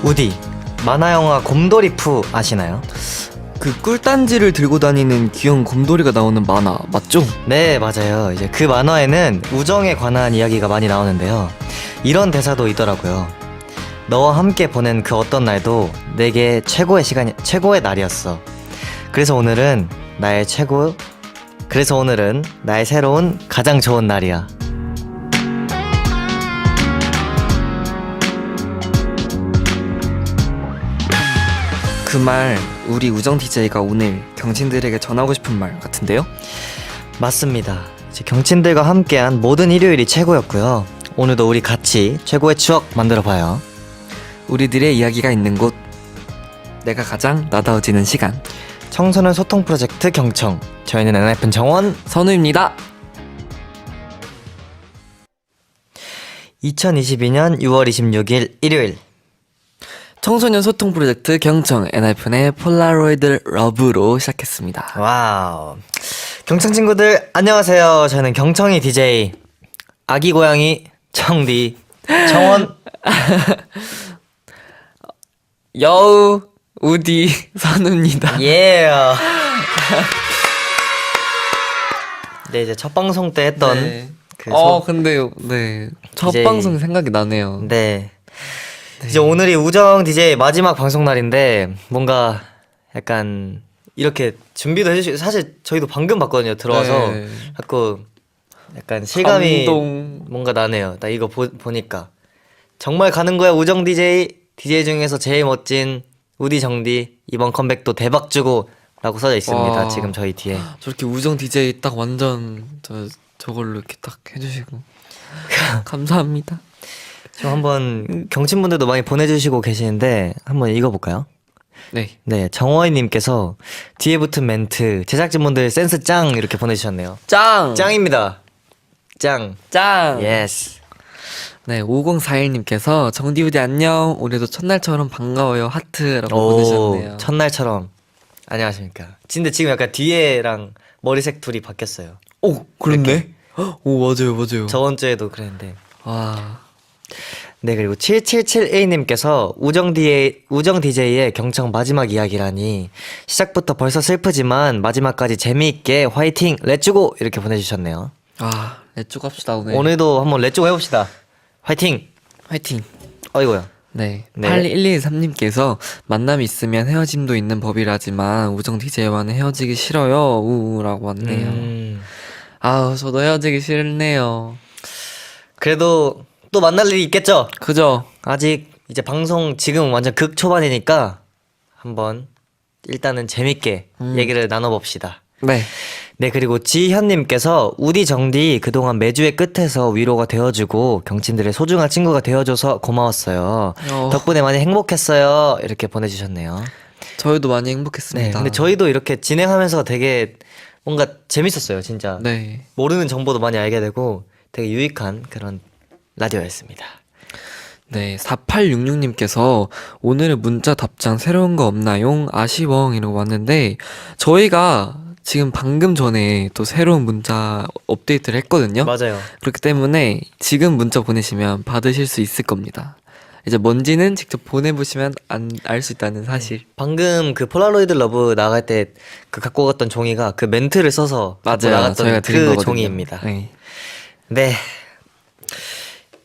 우디, 만화영화 곰돌이푸 아시나요? 그 꿀단지를 들고 다니는 귀여운 곰돌이가 나오는 만화 맞죠? 네, 맞아요. 이제 그 만화에는 우정에 관한 이야기가 많이 나오는데요. 이런 대사도 있더라고요. 너와 함께 보낸 그 어떤 날도 내게 최고의 날이었어. 그래서 오늘은 나의 새로운 가장 좋은 날이야. 그 말 우리 우정 DJ가 오늘 경친들에게 전하고 싶은 말 같은데요? 맞습니다. 이제 경친들과 함께한 모든 일요일이 최고였고요. 오늘도 우리 같이 최고의 추억 만들어봐요. 우리들의 이야기가 있는 곳, 내가 가장 나다워지는 시간. 청소년 소통 프로젝트 경청, 저희는 NFN 정원 선우입니다. 2022년 6월 26일 일요일, 청소년 소통 프로젝트 경청 엔하이픈의 폴라로이드 러브로 시작했습니다. 와우. 경청 친구들 안녕하세요. 저는 경청이 DJ 아기 고양이 청디 정원. 여우 우디 선우입니다. 예. 네, 이제 첫 방송 때 했던 네. 그 근데 첫 DJ. 방송 생각이 나네요. 네. 이제 오늘이 우정 DJ 마지막 방송 날인데 뭔가 약간 이렇게 준비도 해주시고, 사실 저희도 방금 봤거든요. 들어와서 네. 자꾸 약간 실감이 감동. 뭔가 나네요. 나 이거 보니까 정말 가는 거야 우정 DJ 중에서 제일 멋진 우디 정디, 이번 컴백도 대박 주고 라고 써져 있습니다. 와. 지금 저희 뒤에. 저렇게 우정 DJ 딱 완전 저걸로 이렇게 딱 해주시고 감사합니다. 지금 한번 경친분들도 많이 보내주시고 계시는데 한번 읽어볼까요? 네. 네, 정원희님께서 뒤에 붙은 멘트 제작진분들 센스 짱 이렇게 보내주셨네요. 짱! 짱입니다. 짱. 짱! 예스. 네, 5041님께서 정디우디 안녕. 올해도 첫날처럼 반가워요. 하트라고 보내셨네요. 첫날처럼. 안녕하십니까. 근데 지금 약간 뒤에랑 머리색 둘이 바뀌었어요. 오, 그렇네. 오, 맞아요. 저번 주에도 그랬는데. 와. 네, 그리고 7771님께서 우정 DJ의 경청 마지막 이야기라니 시작부터 벌써 슬프지만 마지막까지 재미있게 화이팅 렛츠고 이렇게 보내주셨네요. 아, 렛츠 갑시다 오늘. 오늘도 한번 렛츠고 해봅시다. 화이팅. 화이팅. 어이구야. 네. 네. 8113님께서 만남이 있으면 헤어짐도 있는 법이라지만 우정 DJ와는 헤어지기 싫어요. 우라고 왔네요. 아우, 저도 헤어지기 싫네요. 그래도 또 만날 일이 있겠죠? 그죠? 아직 이제 방송 지금 완전 극 초반이니까 한번 일단은 재밌게 얘기를 나눠봅시다. 네. 네, 그리고 지현님께서 우디 정디 그동안 매주의 끝에서 위로가 되어주고 경친들의 소중한 친구가 되어줘서 고마웠어요. 덕분에 많이 행복했어요. 이렇게 보내주셨네요. 저희도 많이 네, 행복했습니다. 근데 저희도 이렇게 진행하면서 되게 뭔가 재밌었어요, 진짜. 네. 모르는 정보도 많이 알게 되고 되게 유익한 그런 라디오였습니다. 네, 4866님께서 오늘의 문자 답장 새로운 거 없나용? 아쉬워 이러고 왔는데 저희가 지금 방금 전에 또 새로운 문자 업데이트를 했거든요. 맞아요. 그렇기 때문에 지금 문자 보내시면 받으실 수 있을 겁니다. 이제 뭔지는 직접 보내보시면 알 수 있다는 사실. 방금 그 폴라로이드 러브 나갈 때 그 갖고 갔던 종이가 그 멘트를 써서 갖고 맞아요. 나갔던 저희가 드린 그 거거든요. 종이입니다. 네. 네.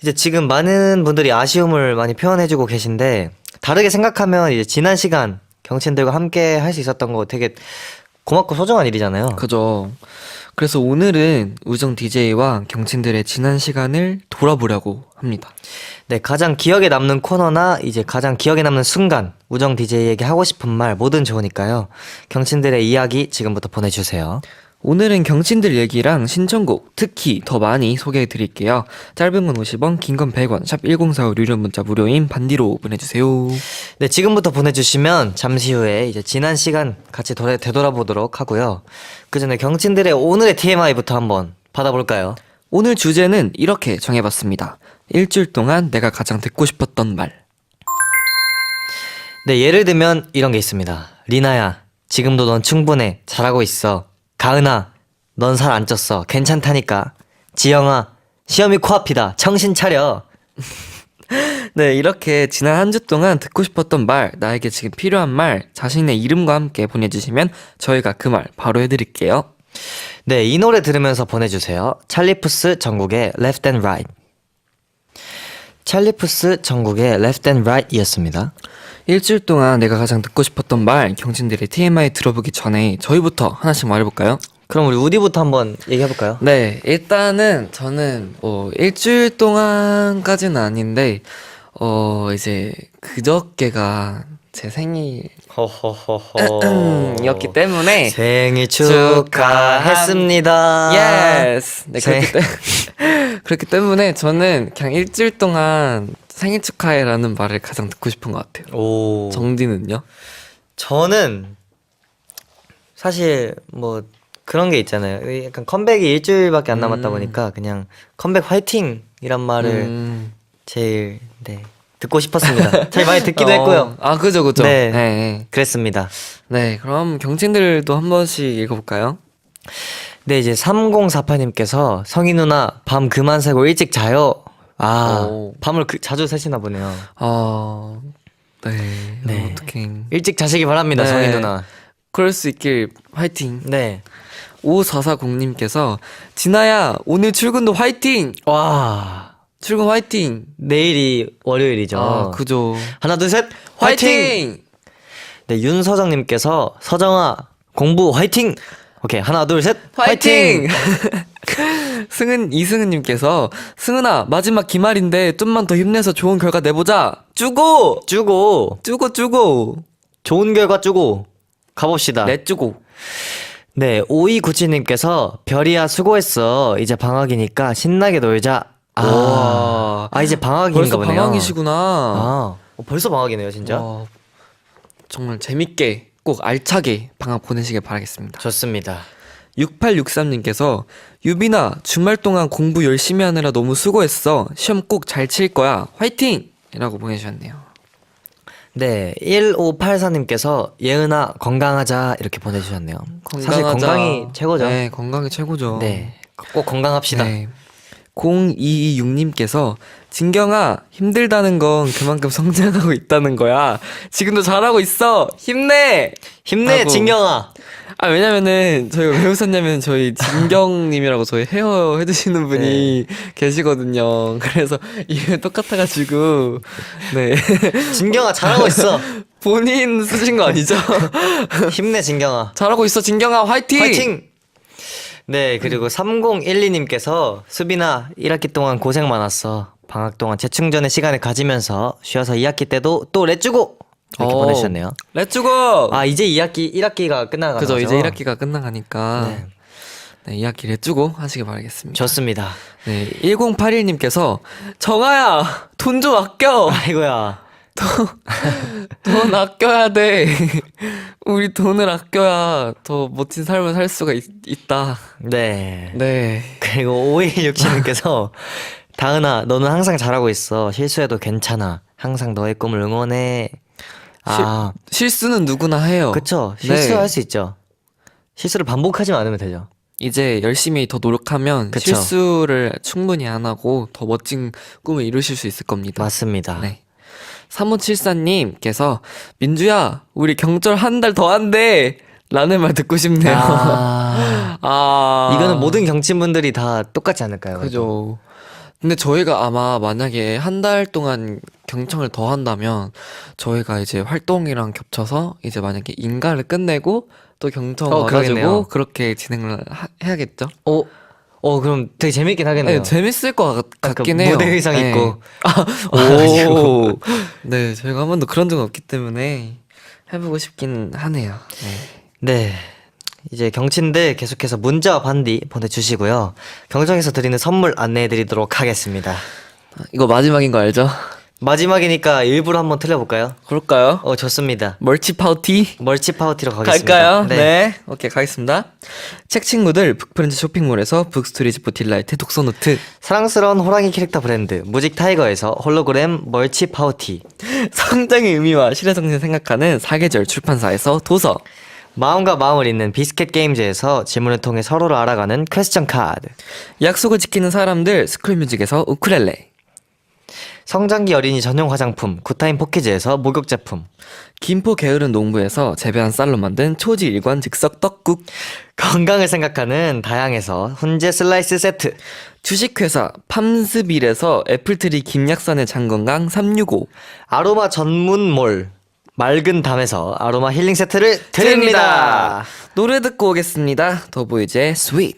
이제 지금 많은 분들이 아쉬움을 많이 표현해주고 계신데 다르게 생각하면 이제 지난 시간 경친들과 함께 할 수 있었던 거 되게 고맙고 소중한 일이잖아요. 그죠. 그래서 오늘은 우정 DJ와 경친들의 지난 시간을 돌아보려고 합니다. 네, 가장 기억에 남는 코너나 이제 가장 기억에 남는 순간 우정 DJ에게 하고 싶은 말 뭐든 좋으니까요. 경친들의 이야기 지금부터 보내주세요. 오늘은 경친들 얘기랑 신청곡 특히 더 많이 소개해드릴게요. 짧은 건 50원, 긴 건 100원, 샵 1045 유료 문자 무료인 반디로 보내주세요. 네, 지금부터 보내주시면 잠시 후에 이제 지난 시간 같이 되돌아보도록 하고요. 그 전에 경친들의 오늘의 TMI부터 한번 받아볼까요? 오늘 주제는 이렇게 정해봤습니다. 일주일 동안 내가 가장 듣고 싶었던 말. 네, 예를 들면 이런 게 있습니다. 리나야, 지금도 넌 충분해. 잘하고 있어. 가은아, 넌 살 안 쪘어. 괜찮다니까. 지영아, 시험이 코앞이다. 정신 차려. 네, 이렇게 지난 한 주 동안 듣고 싶었던 말, 나에게 지금 필요한 말, 자신의 이름과 함께 보내주시면 저희가 그 말 바로 해드릴게요. 네, 이 노래 들으면서 보내주세요. 찰리푸스 전국의 Left and Right. 찰리푸스 전국의 Left and Right 이었습니다. 일주일 동안 내가 가장 듣고 싶었던 말, 경진들의 TMI 들어보기 전에 저희부터 하나씩 말해볼까요? 그럼 우리 우디부터 한번 얘기해볼까요? 네, 일단은 저는 일주일 동안까지는 아닌데 이제 그저께가 제 생일 허허허허. 이었기 때문에 생일 축하했습니다. 예스. 네, 그렇기 때문에 저는 그냥 일주일 동안 생일 축하해라는 말을 가장 듣고 싶은 것 같아요. 오. 정디는요? 저는 사실 뭐 그런 게 있잖아요. 약간 컴백이 일주일밖에 안 남았다 보니까 그냥 컴백 화이팅이란 말을 제일 듣고 싶었습니다. 제일 많이 듣기도 했고요. 아, 그죠. 네. 네. 그랬습니다. 네, 그럼 경친들도 한 번씩 읽어볼까요? 네, 이제 3048님께서 성희 누나 밤 그만 새고 일찍 자요. 오. 밤을 자주 새시나 보네요. 네. 어떡해. 일찍 자시기 바랍니다, 네. 성희 누나. 그럴 수 있길 화이팅. 네. 5440님께서 진아야 오늘 출근도 화이팅. 와. 출근 화이팅. 내일이 월요일이죠. 그죠. 하나, 둘, 셋. 화이팅. 네, 윤서정님께서 서정아 공부 화이팅. 오케이, 하나, 둘, 셋. 화이팅! 이승은님께서 승은아 마지막 기말인데 좀만 더 힘내서 좋은 결과 내보자. 쭈고 좋은 결과 주고 가봅시다. 내쭈고. 네, 5297님께서 별이야 수고했어. 이제 방학이니까 신나게 놀자. 이제 방학인가 벌써 보네요. 방학이시구나. 벌써 방학이네요, 진짜. 정말 재밌게 꼭 알차게 방학 보내시길 바라겠습니다. 좋습니다. 6863님께서 유빈아 주말 동안 공부 열심히 하느라 너무 수고했어. 시험 꼭 잘 칠 거야. 화이팅! 이라고 보내주셨네요. 네, 1584님께서 예은아 건강하자 이렇게 보내주셨네요. 사실 건강이 최고죠. 네, 건강이 최고죠. 네, 꼭 건강합시다. 네. 0226님께서 진경아 힘들다는 건 그만큼 성장하고 있다는 거야. 지금도 잘하고 있어. 힘내 하고. 진경아. 왜냐면은 저희가 왜 웃었냐면 저희 진경님이라고 저희 헤어 해주시는 분이 계시거든요. 그래서 이게 똑같아가지고 네. 진경아 잘하고 있어. 본인 쓰신 거 아니죠? 힘내 진경아. 잘하고 있어 진경아 화이팅! 화이팅! 네, 그리고 3012님께서 수빈아 1학기 동안 고생 많았어. 방학 동안 재충전의 시간을 가지면서 쉬어서 2학기 때도 또 렛츠고! 이렇게 보내주셨네요. 렛츠고! 이제 1학기가 끝나가죠. 그죠, 이제 1학기가 끝나가니까 네. 2학기 렛츠고 하시길 바라겠습니다. 좋습니다. 네, 1081님께서 정아야 돈 좀 아껴. 아이고야. 돈 아껴야 돼. 우리 돈을 아껴야 더 멋진 삶을 살 수가 있다. 네. 네. 그리고 5167님께서 다은아 너는 항상 잘하고 있어. 실수해도 괜찮아. 항상 너의 꿈을 응원해. 실수는 누구나 해요. 그쵸. 네. 실수할 수 있죠. 실수를 반복하지 않으면 되죠. 이제 열심히 더 노력하면 그쵸. 실수를 충분히 안 하고 더 멋진 꿈을 이루실 수 있을 겁니다. 맞습니다. 네. 3574님께서 민주야 우리 경절 한 달 더 한대 라는 말 듣고 싶네요. 이거는 모든 경친분들이 다 똑같지 않을까요? 그죠. 근데 저희가 아마 만약에 한 달 동안 경청을 더 한다면 저희가 이제 활동이랑 겹쳐서 이제 만약에 인가를 끝내고 또 경청 와가지고 그러겠네요. 그렇게 진행을 해야겠죠? 그럼 되게 재밌긴 하겠네요. 네, 재밌을 것 같긴 해요. 무대 의상 네. 입고. 오. 네, 저희가 한 번도 그런 적은 없기 때문에 해보고 싶긴 하네요. 네. 이제 경친들 계속해서 문자와 반디 보내주시고요. 경청에서 드리는 선물 안내해드리도록 하겠습니다. 이거 마지막인 거 알죠? 마지막이니까 일부러 한번 틀려볼까요? 그럴까요? 좋습니다. 멀치 파우티? 멀치 파우티로 가겠습니다. 갈까요? 네. 오케이, 가겠습니다. 책 친구들 북프렌즈 쇼핑몰에서 북스토리즈 보틸라이트 독서노트. 사랑스러운 호랑이 캐릭터 브랜드 무직 타이거에서 홀로그램 멀치 파우티. 성장의 의미와 실효성을 생각하는 사계절 출판사에서 도서. 마음과 마음을 잇는 비스켓 게임즈에서 질문을 통해 서로를 알아가는 퀘스천 카드. 약속을 지키는 사람들 스쿨뮤직에서 우쿨렐레. 성장기 어린이 전용 화장품 굿타임 포키즈에서 목욕 제품, 김포 게으른 농부에서 재배한 쌀로 만든 초지 일관 즉석 떡국, 건강을 생각하는 다양에서 훈제 슬라이스 세트, 주식회사 팜스빌에서 애플트리 김약산의 장건강 365, 아로마 전문몰 맑은 담에서 아로마 힐링 세트를 드립니다. 노래 듣고 오겠습니다. 더보이즈의 스윗.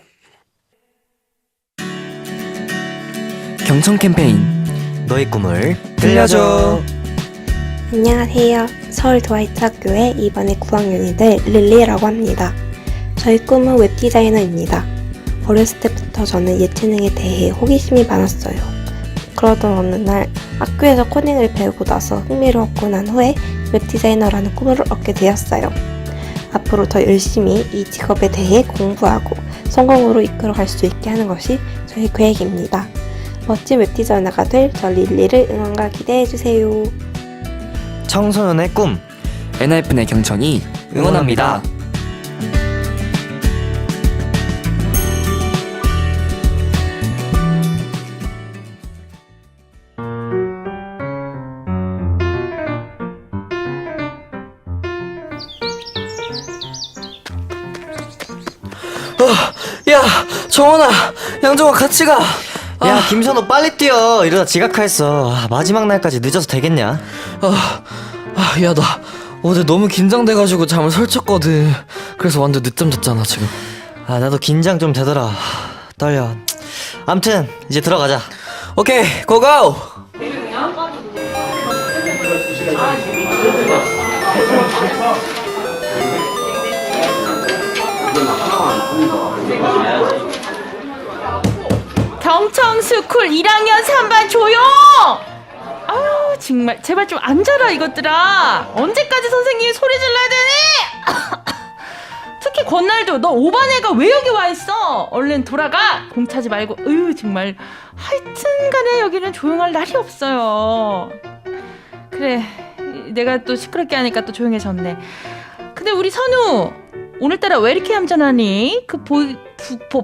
경청 캠페인 너의 꿈을 들려줘. 안녕하세요. 서울 드와이트 학교에 이번에 9학년이 될 릴리라고 합니다. 저의 꿈은 웹디자이너입니다. 어렸을 때부터 저는 예체능에 대해 호기심이 많았어요. 그러던 어느 날 학교에서 코딩을 배우고 나서 흥미를 얻고 난 후에 웹디자이너라는 꿈을 얻게 되었어요. 앞으로 더 열심히 이 직업에 대해 공부하고 성공으로 이끌어갈 수 있게 하는 것이 저의 계획입니다. 멋진 웹디자이너가 될 저 릴리를 응원과 기대해주세요. 청소년의 꿈 엔하이픈의 경청이 응원합니다. 야, 정원아, 양정아 같이 가. 야 김선호 빨리 뛰어. 이러다 지각하였어. 마지막 날까지 늦어서 되겠냐? 야, 나 어제 너무 긴장돼가지고 잠을 설쳤거든. 그래서 완전 늦잠 잤잖아 지금. 나도 긴장 좀 되더라. 떨려. 암튼 이제 들어가자. 오케이, 고고. 경청스쿨 1학년 3반 조용! 아유 정말 제발 좀 앉아라 이것들아. 언제까지 선생님이 소리 질러야 되니? 특히 권날도 너 5반 애가 왜 여기 와 있어? 얼른 돌아가. 공 차지 말고. 정말 하여튼간에 여기는 조용할 날이 없어요. 그래 내가 또 시끄럽게 하니까 또 조용해졌네. 근데 우리 선우 오늘따라 왜 이렇게 얌전하니? 그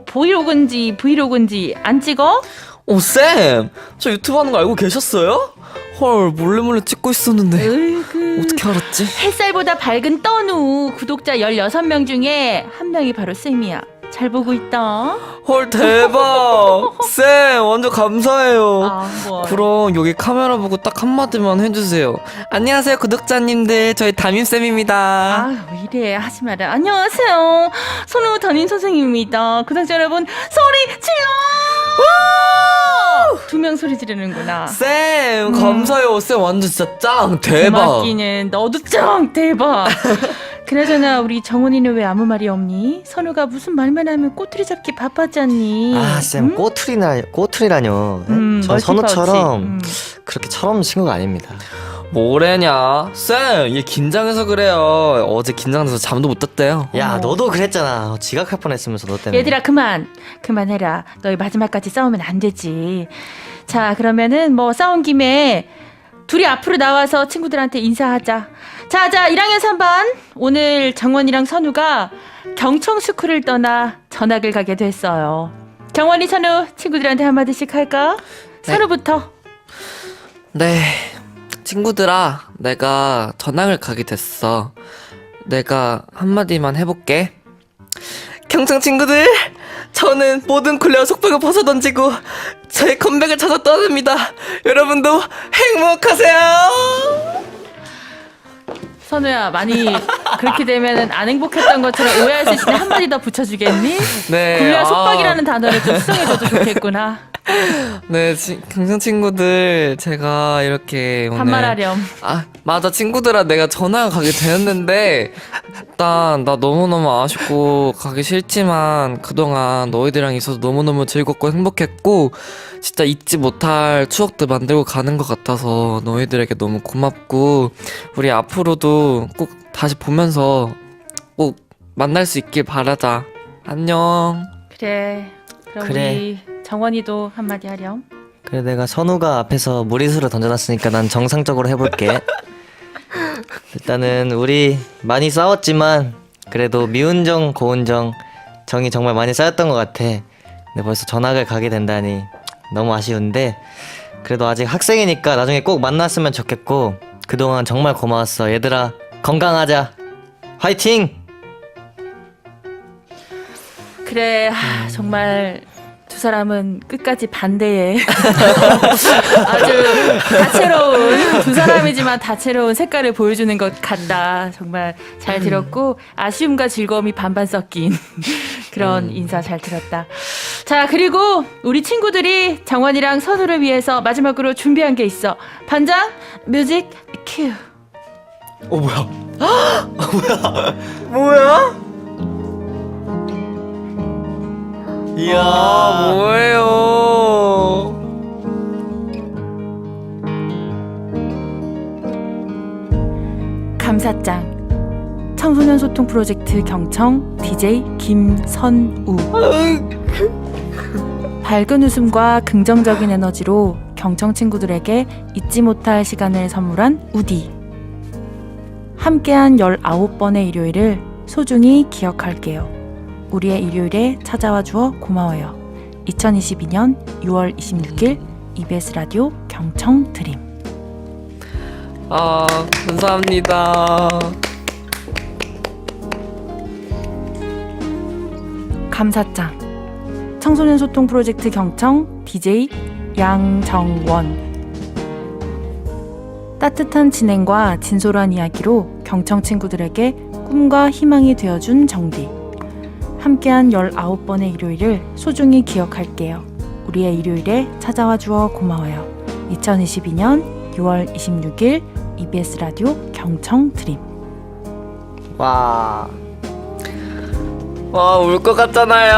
브이로그인지 안 찍어? 오, 쌤, 저 유튜브 하는 거 알고 계셨어요? 헐, 몰래 찍고 있었는데. 으이그. 어떻게 알았지? 햇살보다 밝은 떠누 구독자 16명 중에 한 명이 바로 쌤이야. 잘 보고 있다. 헐, 대박. 쌤, 완전 감사해요. 뭐. 그럼 여기 카메라 보고 딱 한마디만 해주세요. 안녕하세요, 구독자님들. 저희 담임쌤입니다. 왜 이래. 하지 마라. 안녕하세요. 선우 담임 선생님입니다. 구독자 여러분 소리 질러! 2명 소리 지르는구나. 쌤, 감사해요. 쌤, 완전 진짜 짱. 대박. 고맙기는. 너도 짱 대박. 그나저나 우리 정훈이는 왜 아무 말이 없니? 선우가 무슨 말만 하면 꼬투리 잡기 바빴잖니. 쌤 꼬투리라뇨. 저 선우처럼 그렇게 철없는 친구가 아닙니다. 뭐래냐? 쌤, 얘 긴장해서 그래요. 어제 긴장돼서 잠도 못 잤대요. 야 너도 그랬잖아. 지각할 뻔했으면서 너 때문에. 얘들아 그만해라. 너희 마지막까지 싸우면 안 되지. 자 그러면은 뭐 싸운 김에 둘이 앞으로 나와서 친구들한테 인사하자. 자 1학년 3반 오늘 정원이랑 선우가 경청스쿨을 떠나 전학을 가게 됐어요. 정원이, 선우 친구들한테 한마디씩 할까? 네. 선우부터. 네, 친구들아, 내가 전학을 가게 됐어. 내가 한마디만 해볼게. 경청 친구들, 저는 모든 굴레와 속박을 벗어던지고 저의 컴백을 찾아 떠납니다. 여러분도 행복하세요. 선우야 많이 그렇게 되면은 안 행복했던 것처럼 오해할 수 있으니 한마디 더 붙여주겠니? 네, 굴레와 속박이라는 단어를 좀 수정해줘도 좋겠구나. 네, 경청 친구들, 제가 이렇게 오늘 반말하렴. 맞아, 친구들아, 내가 전학을 가게 되었는데 일단 나 너무너무 아쉽고 가기 싫지만 그동안 너희들이랑 있어서 너무너무 즐겁고 행복했고 진짜 잊지 못할 추억들 만들고 가는 것 같아서 너희들에게 너무 고맙고 우리 앞으로도 꼭 다시 보면서 꼭 만날 수 있길 바라자. 안녕. 그래. 그럼 그래. 우리 정원이도 한마디 하렴. 그래 내가 선우가 앞에서 무리수를 던져놨으니까 난 정상적으로 해볼게. 일단은 우리 많이 싸웠지만 그래도 미운정 고운정 정이 정말 많이 쌓였던 것 같아. 근데 벌써 전학을 가게 된다니 너무 아쉬운데 그래도 아직 학생이니까 나중에 꼭 만났으면 좋겠고 그동안 정말 고마웠어. 얘들아 건강하자. 화이팅! 그래, 정말 두 사람은 끝까지 반대에 아주 다채로운 두 사람이지만 다채로운 색깔을 보여주는 것 같다. 정말 잘 들었고 아쉬움과 즐거움이 반반 섞인 그런 인사 잘 들었다. 자, 그리고 우리 친구들이 정원이랑 선우를 위해서 마지막으로 준비한 게 있어. 반장 뮤직 큐. 뭐야? 뭐야? 이야 뭐예요? 감사장 청소년 소통 프로젝트 경청 DJ 김선우. 밝은 웃음과 긍정적인 에너지로 경청 친구들에게 잊지 못할 시간을 선물한 우디. 함께한 19번의 일요일을 소중히 기억할게요. 우리의 일요일에 찾아와 주어 고마워요. 2022년 6월 26일 EBS 라디오 경청 드림. 감사합니다. 감사장 청소년 소통 프로젝트 경청 DJ 양정원. 따뜻한 진행과 진솔한 이야기로 경청 친구들에게 꿈과 희망이 되어준 정디. 함께한 19번의 일요일을 소중히 기억할게요. 우리의 일요일에 찾아와 주어 고마워요. 2022년 6월 26일 EBS 라디오 경청 드림. 와 울 것 같잖아요.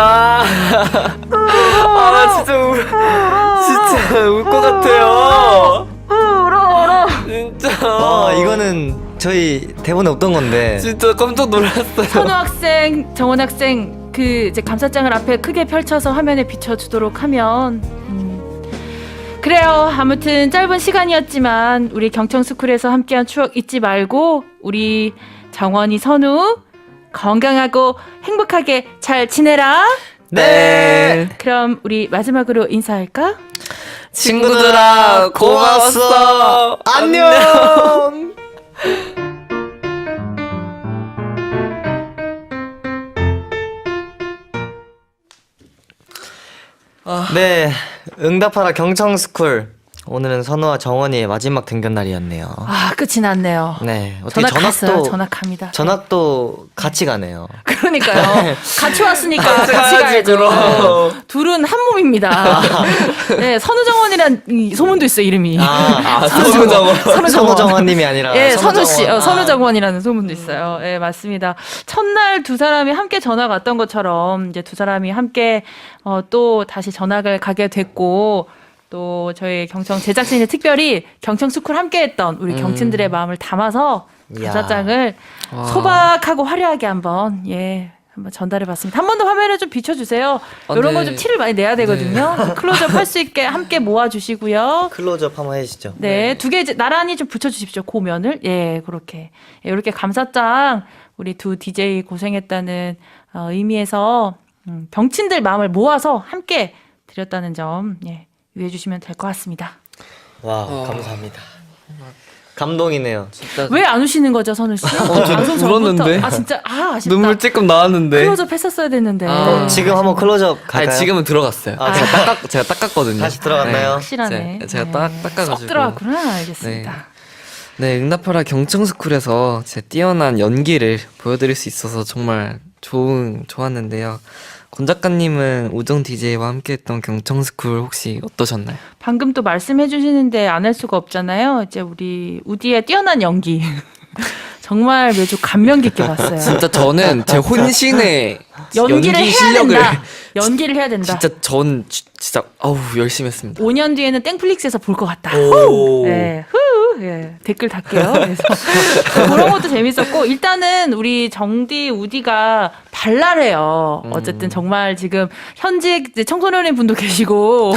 나 진짜 울 것 같아요. 울어. 진짜. 와 이거는 저희 대본에 없던 건데 진짜 깜짝 놀랐어요. 선우 학생, 정원 학생 그 이제 감사장을 앞에 크게 펼쳐서 화면에 비춰주도록 하면 그래요. 아무튼 짧은 시간이었지만 우리 경청스쿨에서 함께한 추억 잊지 말고 우리 정원이 선우 건강하고 행복하게 잘 지내라. 네. 그럼 우리 마지막으로 인사할까? 친구들아 고마웠어. 안녕. 네, 응답하라 경청스쿨. 오늘은 선우와 정원이의 마지막 등견 날이었네요. 끝이 났네요. 네, 어떻게 전학 갔어요. 전학도 전학합니다. 전학도 같이 가네요. 그러니까요. 같이 왔으니까 같이 가야지, 가야죠. 그럼. 둘은 한 몸입니다. 네, 선우정원이란 소문도 있어요, 이름이. 선우정원. 선우정원님이 아니라 예, 선우 씨, 선우정원. 선우정원이라는 소문도 있어요. 예, 맞습니다. 첫날 두 사람이 함께 전학 왔던 것처럼 이제 두 사람이 함께 또 다시 전학을 가게 됐고. 또 저희 경청 제작진이 특별히 경청스쿨 함께했던 우리 경친들의 마음을 담아서 이야. 감사장을 소박하고 화려하게 한번 전달해봤습니다. 한 번 더 화면에 좀 비춰주세요. 이런 거 좀 티를 많이 내야 되거든요. 클로즈업 할 수 있게 함께 모아주시고요. 클로즈업 한번 해주시죠. 네, 두 개 나란히 좀 붙여주십시오. 고면을. 그렇게. 이렇게 감사장 우리 두 DJ 고생했다는 의미에서 경친들 마음을 모아서 함께 드렸다는 점 유의해 주시면 될 것 같습니다. 와 감사합니다. 감동이네요. 진짜 왜 안 우시는 거죠, 선우 씨? 방송 전부터. 울었는데. 진짜 아쉽다. 눈물 찔끔 나왔는데. 클로즈업 했었어야 됐는데. 지금 한번 클로즈업 갈까요? 아니 지금은 들어갔어요. 제가 닦았거든요. 다시 들어갔나요? 확실하네. 제가 딱 닦아가지고. 쏙 들어갔구나. 알겠습니다. 네, 응답하라 경청스쿨에서 제 뛰어난 연기를 보여드릴 수 있어서 정말 좋았는데요. 권 작가님은 우정 DJ와 함께했던 경청스쿨 혹시 어떠셨나요? 방금 또 말씀해 주시는데 안 할 수가 없잖아요. 이제 우리 우디의 뛰어난 연기. 정말 매주 감명 깊게 봤어요. 진짜 저는 제 혼신의 연기를 연기 해야 실력을 된다. 연기를 해야 된다. 진짜 진짜 열심히 했습니다. 5년 뒤에는 땡플릭스에서 볼 것 같다. 오. 네, 댓글 달게요. 그래서 그런 것도 재밌었고 일단은 우리 정디 우디가 발랄해요. 어쨌든 정말 지금 현직 이제 청소년인 분도 계시고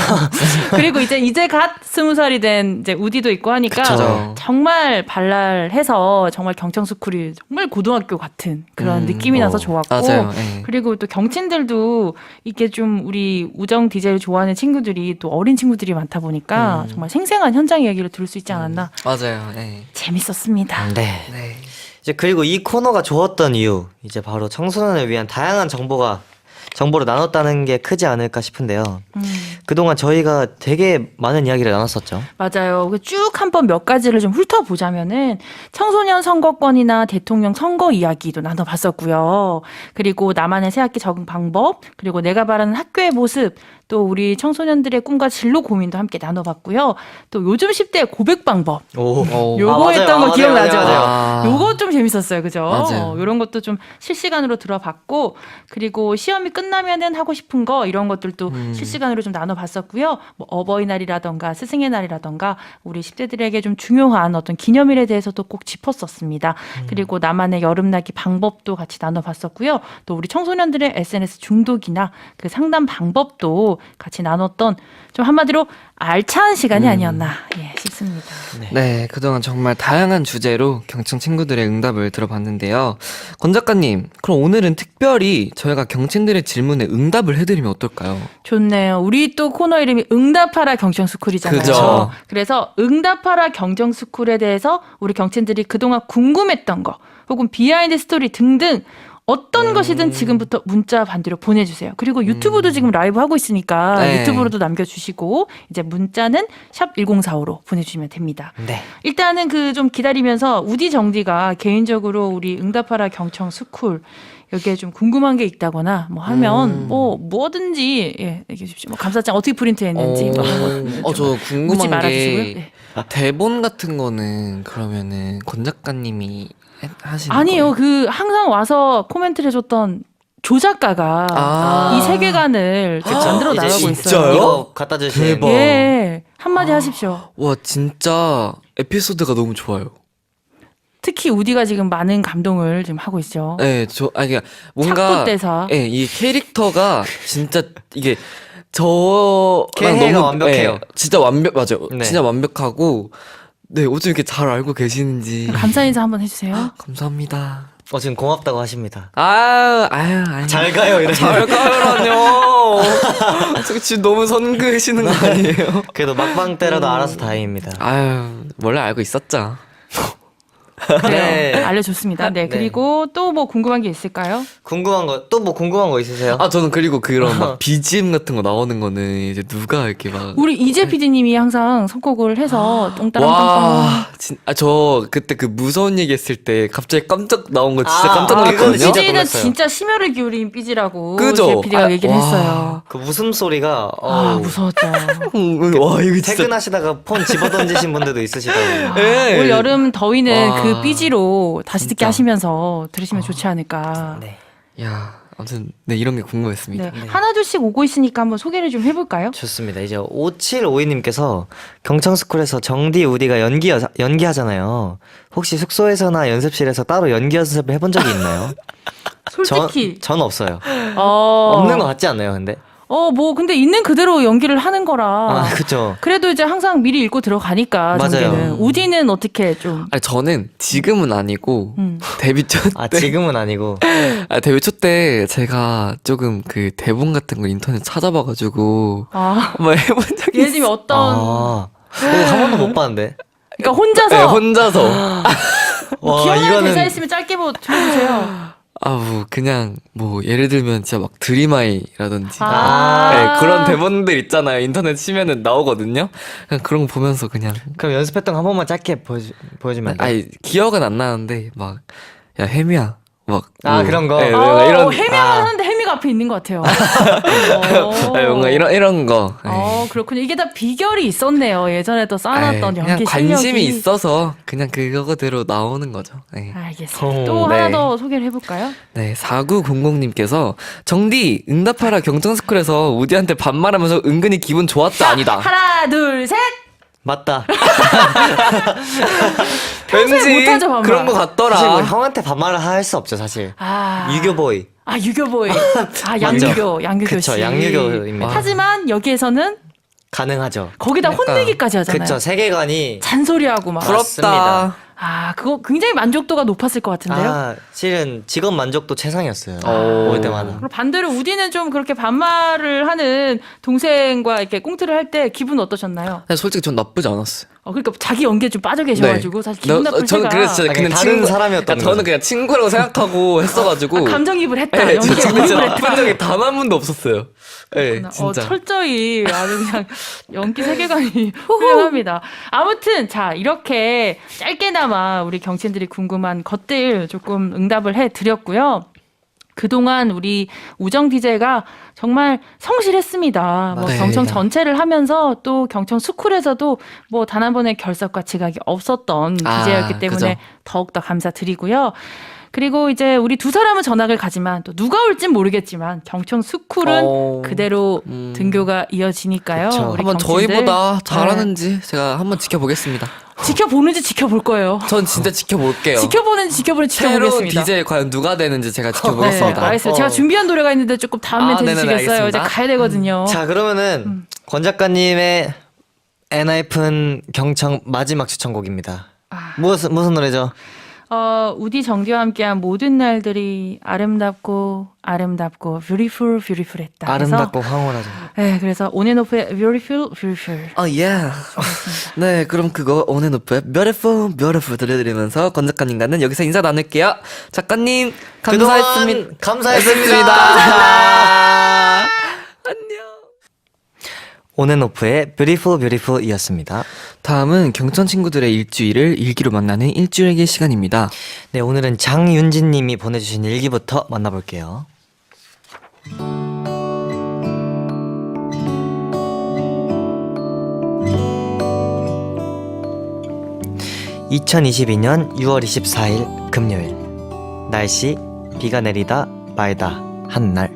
그리고 이제 갓 20살이 된 이제 우디도 있고 하니까 그쵸. 정말 발랄해서 정말 경청스쿨이 정말 고등학교 같은 그런 느낌이 나서 좋았고 맞아요. 네. 그리고 또 경친들도 이게 좀 우리 우정 DJ를 좋아 좋아하는 친구들이 또 어린 친구들이 많다 보니까 정말 생생한 현장 이야기를 들을 수 있지 않았나. 맞아요. 네. 재밌었습니다. 네. 네. 이제 그리고 이 코너가 좋았던 이유, 이제 바로 청소년을 위한 다양한 정보를 나눴다는 게 크지 않을까 싶은데요. 그동안 저희가 되게 많은 이야기를 나눴었죠. 맞아요. 쭉 한번 몇 가지를 좀 훑어보자면은 청소년 선거권이나 대통령 선거 이야기도 나눠봤었고요. 그리고 나만의 새학기 적응 방법, 그리고 내가 바라는 학교의 모습, 또 우리 청소년들의 꿈과 진로 고민도 함께 나눠봤고요. 또 요즘 10대의 고백 방법. 오. 요거 맞아요. 했던 거 기억나죠? 맞아요. 요거 좀 재밌었어요. 그죠? 맞아요. 요런 것도 좀 실시간으로 들어봤고, 그리고 시험이 끝나면은 하고 싶은 거, 이런 것들도 실시간으로 좀 나눠봤었고요. 뭐 어버이날이라던가 스승의 날이라던가 우리 10대들에게 좀 중요한 어떤 기념일에 대해서도 꼭 짚었었습니다. 그리고 나만의 여름나기 방법도 같이 나눠봤었고요. 또 우리 청소년들의 SNS 중독이나 그 상담 방법도 같이 나눴던 좀 한마디로 알찬 시간이 아니었나 싶습니다. 네, 그동안 정말 다양한 주제로 경청 친구들의 응답을 들어봤는데요. 권 작가님, 그럼 오늘은 특별히 저희가 경친들의 질문에 응답을 해드리면 어떨까요? 좋네요. 우리 또 코너 이름이 응답하라 경청스쿨이잖아요. 그죠. 그래서 응답하라 경청스쿨에 대해서 우리 경친들이 그동안 궁금했던 거 혹은 비하인드 스토리 등등 어떤 것이든 지금부터 문자 반대로 보내주세요. 그리고 유튜브도 지금 라이브 하고 있으니까 네. 유튜브로도 남겨주시고 이제 문자는 샵 1045로 보내주시면 됩니다. 네. 일단은 그 좀 기다리면서 우디 정디가 개인적으로 우리 응답하라 경청 스쿨 여기에 좀 궁금한 게 있다거나 뭐 하면 뭐 뭐든지 얘기해 주십시오. 뭐 감사장 어떻게 프린트했는지 뭐 이런 거 저 묻지 궁금한 말아주시고요. 게 네. 대본 같은 거는 그러면은 권 작가님이 하시는 아니요, 거예요? 그 항상 와서 코멘트를 해줬던 조작가가 아. 이 세계관을 좀 만들어 이제 나가고 진짜요? 있어요. 이거 갖다 주신 대박. 예, 한마디 하십시오. 와 진짜 에피소드가 너무 좋아요. 특히 우디가 지금 많은 감동을 지금 하고 있죠. 네, 그러니까 뭔가 착붙대사. 네, 이 캐릭터가 진짜 이게 저랑 걔가 너무 완벽해요. 네, 진짜 맞아요. 네. 진짜 완벽하고 네, 어쩜 이렇게 잘 알고 계시는지 감사 인사 한번 해주세요. 감사합니다. 지금 고맙다고 하십니다. 아니. 잘 가요 이런. 잘 가요라뇨. 지금 너무 선 그으시는 거 아니에요? 그래도 막방 때라도 알아서 다행입니다. 원래 알고 있었죠. 그래요. 네. 알려줬습니다. 네, 네. 그리고 또 뭐 궁금한 게 있을까요? 궁금한 거 또 뭐 궁금한 거 있으세요? 저는 그리고 그런 막 BGM 같은 거 나오는 거는 이제 누가 이렇게 막 우리 이재 PD님이 항상 선곡을 해서 똥따랑땅땅. 와, 저 그때 그 무서운 얘기 했을 때 갑자기 깜짝 나온 거 진짜 깜짝 그거는 놀랐거든요. 진짜 삐지는 놀랐어요. 진짜 심혈을 기울인 삐지라고 그죠? 제 PD가 얘기를 와. 했어요. 그 웃음 소리가 무서웠죠. 와 이거 진짜 퇴근하시다가 폰 집어 던지신 분들도 있으시다고. 네. 올 여름 더위는 와. 그 삐지로 다시 듣게 진짜. 하시면서 들으시면 좋지 않을까. 네. 야, 아무튼 네 이런 게 궁금했습니다. 네. 하나둘씩 오고 있으니까 한번 소개를 좀 해볼까요? 좋습니다. 이제 5752님께서 경청스쿨에서 정디 우디가 연기하잖아요. 혹시 숙소에서나 연습실에서 따로 연기 연습을 해본 적이 있나요? 솔직히. 전 없어요. 어. 없는 것 같지 않나요, 근데? 뭐 근데 있는 그대로 연기를 하는 거라. 그쵸. 그래도 이제 항상 미리 읽고 들어가니까 맞아요. 정기는. 우디는 어떻게 좀. 아니 저는 지금은 아니고 데뷔 초 때 지금은 아니고. 데뷔 초 때 제가 조금 그 대본 같은 거 인터넷 찾아봐가지고 뭐 해본 적이 예를 들면 어떤. 한 번도 못 봤는데. 그러니까 혼자서. 네, 혼자서 뭐 기억나는 대사 있으면 짧게 뭐 들려주세요. 뭐 그냥 뭐 예를 들면 진짜 막 드림아이라든지 아. 네, 그런 대본들 있잖아요. 인터넷 치면은 나오거든요. 그냥 그런 거 보면서 그냥 그럼 연습했던 거 한 번만 짧게 보여주면 안 돼요? 아니 기억은 안 나는데 막 야 혜미야 막 그런 거? 네, 뭔가 이런 해명을 하는데 해미가 앞에 있는 것 같아요. 네, 뭔가 이런 거 네. 그렇군요. 이게 다 비결이 있었네요. 예전에 또 쌓아놨던 그냥 연기 관심이 실력이. 있어서 그냥 그거대로 나오는 거죠. 네. 알겠습니다. 또 네. 하나 더 소개를 해볼까요? 네, 4900님께서 정디 응답하라 경청스쿨에서 우디한테 반말하면서 은근히 기분 좋았다 아니다. 하나, 둘, 셋. 맞다. 평소에 못하죠, 반말. 그런 거 같더라. 사실 뭐 형한테 반말을 할 수 없죠, 사실. 유교보이. 유교보이. 맞죠? 양유교 그쵸, 씨. 양유교입니다. 하지만 여기에서는 가능하죠. 거기다 혼내기까지 하잖아요. 그쵸, 세계관이 잔소리하고 막. 부럽다. 아, 그거 굉장히 만족도가 높았을 것 같은데요. 아, 실은 직업 만족도 최상이었어요. 오. 올 때마다. 그리고 반대로 우디는 좀 그렇게 반말을 하는 동생과 이렇게 꽁트를 할 때 기분 어떠셨나요? 근데 솔직히 전 나쁘지 않았어요. 그러니까 자기 연기에 좀 빠져 계셔가지고 사실 기분 나쁠 저는 때가 그래서 진짜 아, 그냥 다른 사람이었던 그러니까 저는 거죠. 그냥 친구라고 생각하고 했어가지고 감정이입을 했다. 네, 연기에 진짜 몰입을 했다. 나쁜 적이 단 한 번도 없었어요. 네, 진짜. 철저히 아주 그냥 연기 세계관이 훌륭합니다. 아무튼 자 이렇게 짧게나마 우리 경친들이 궁금한 것들 조금 응답을 해드렸고요. 그동안 우리 우정 DJ가 정말 성실했습니다. 뭐 맞아요. 경청 전체를 하면서 또 경청 스쿨에서도 뭐 단 한 번의 결석과 지각이 없었던 아, DJ였기 때문에 그죠. 더욱더 감사드리고요. 그리고 이제 우리 두 사람은 전학을 가지만 또 누가 올진 모르겠지만 경청 스쿨은 그대로 등교가 이어지니까요. 그쵸. 우리 한번 경친들 저희보다 잘하는지 제가 한번 지켜보겠습니다. 지켜보는지 지켜볼 거예요. 전 진짜 지켜볼게요. 지켜보는지 새로운 지켜보겠습니다. DJ 과연 누가 되는지 제가 네, 지켜보겠습니다. 알겠습니다. 제가 준비한 노래가 있는데 조금 다음 멘트 네네네, 해주시겠어요? 이제 알겠습니다. 가야 되거든요. 자, 그러면은 권 작가님의 엔하이픈 경청 마지막 추천곡입니다. 무슨 노래죠? 우디 정디와 함께한 모든 날들이 아름답고 beautiful 했다. 아름답고 황홀하죠. 네, 그래서 온앤오프의 beautiful. 예. 네, 그럼 그거 온앤오프의 beautiful 들려드리면서 권 작가님과는 여기서 인사 나눌게요. 작가님 감사했습니다. 그동안 감사했습니다. 안녕. 온앤오프의 Beautiful 이었습니다. 다음은 경천 친구들의 일주일을 일기로 만나는 일주일기 시간입니다. 네, 오늘은 장윤진 님이 보내주신 일기부터 만나볼게요. 2022년 6월 24일 금요일. 날씨 비가 내리다 말다 한 날.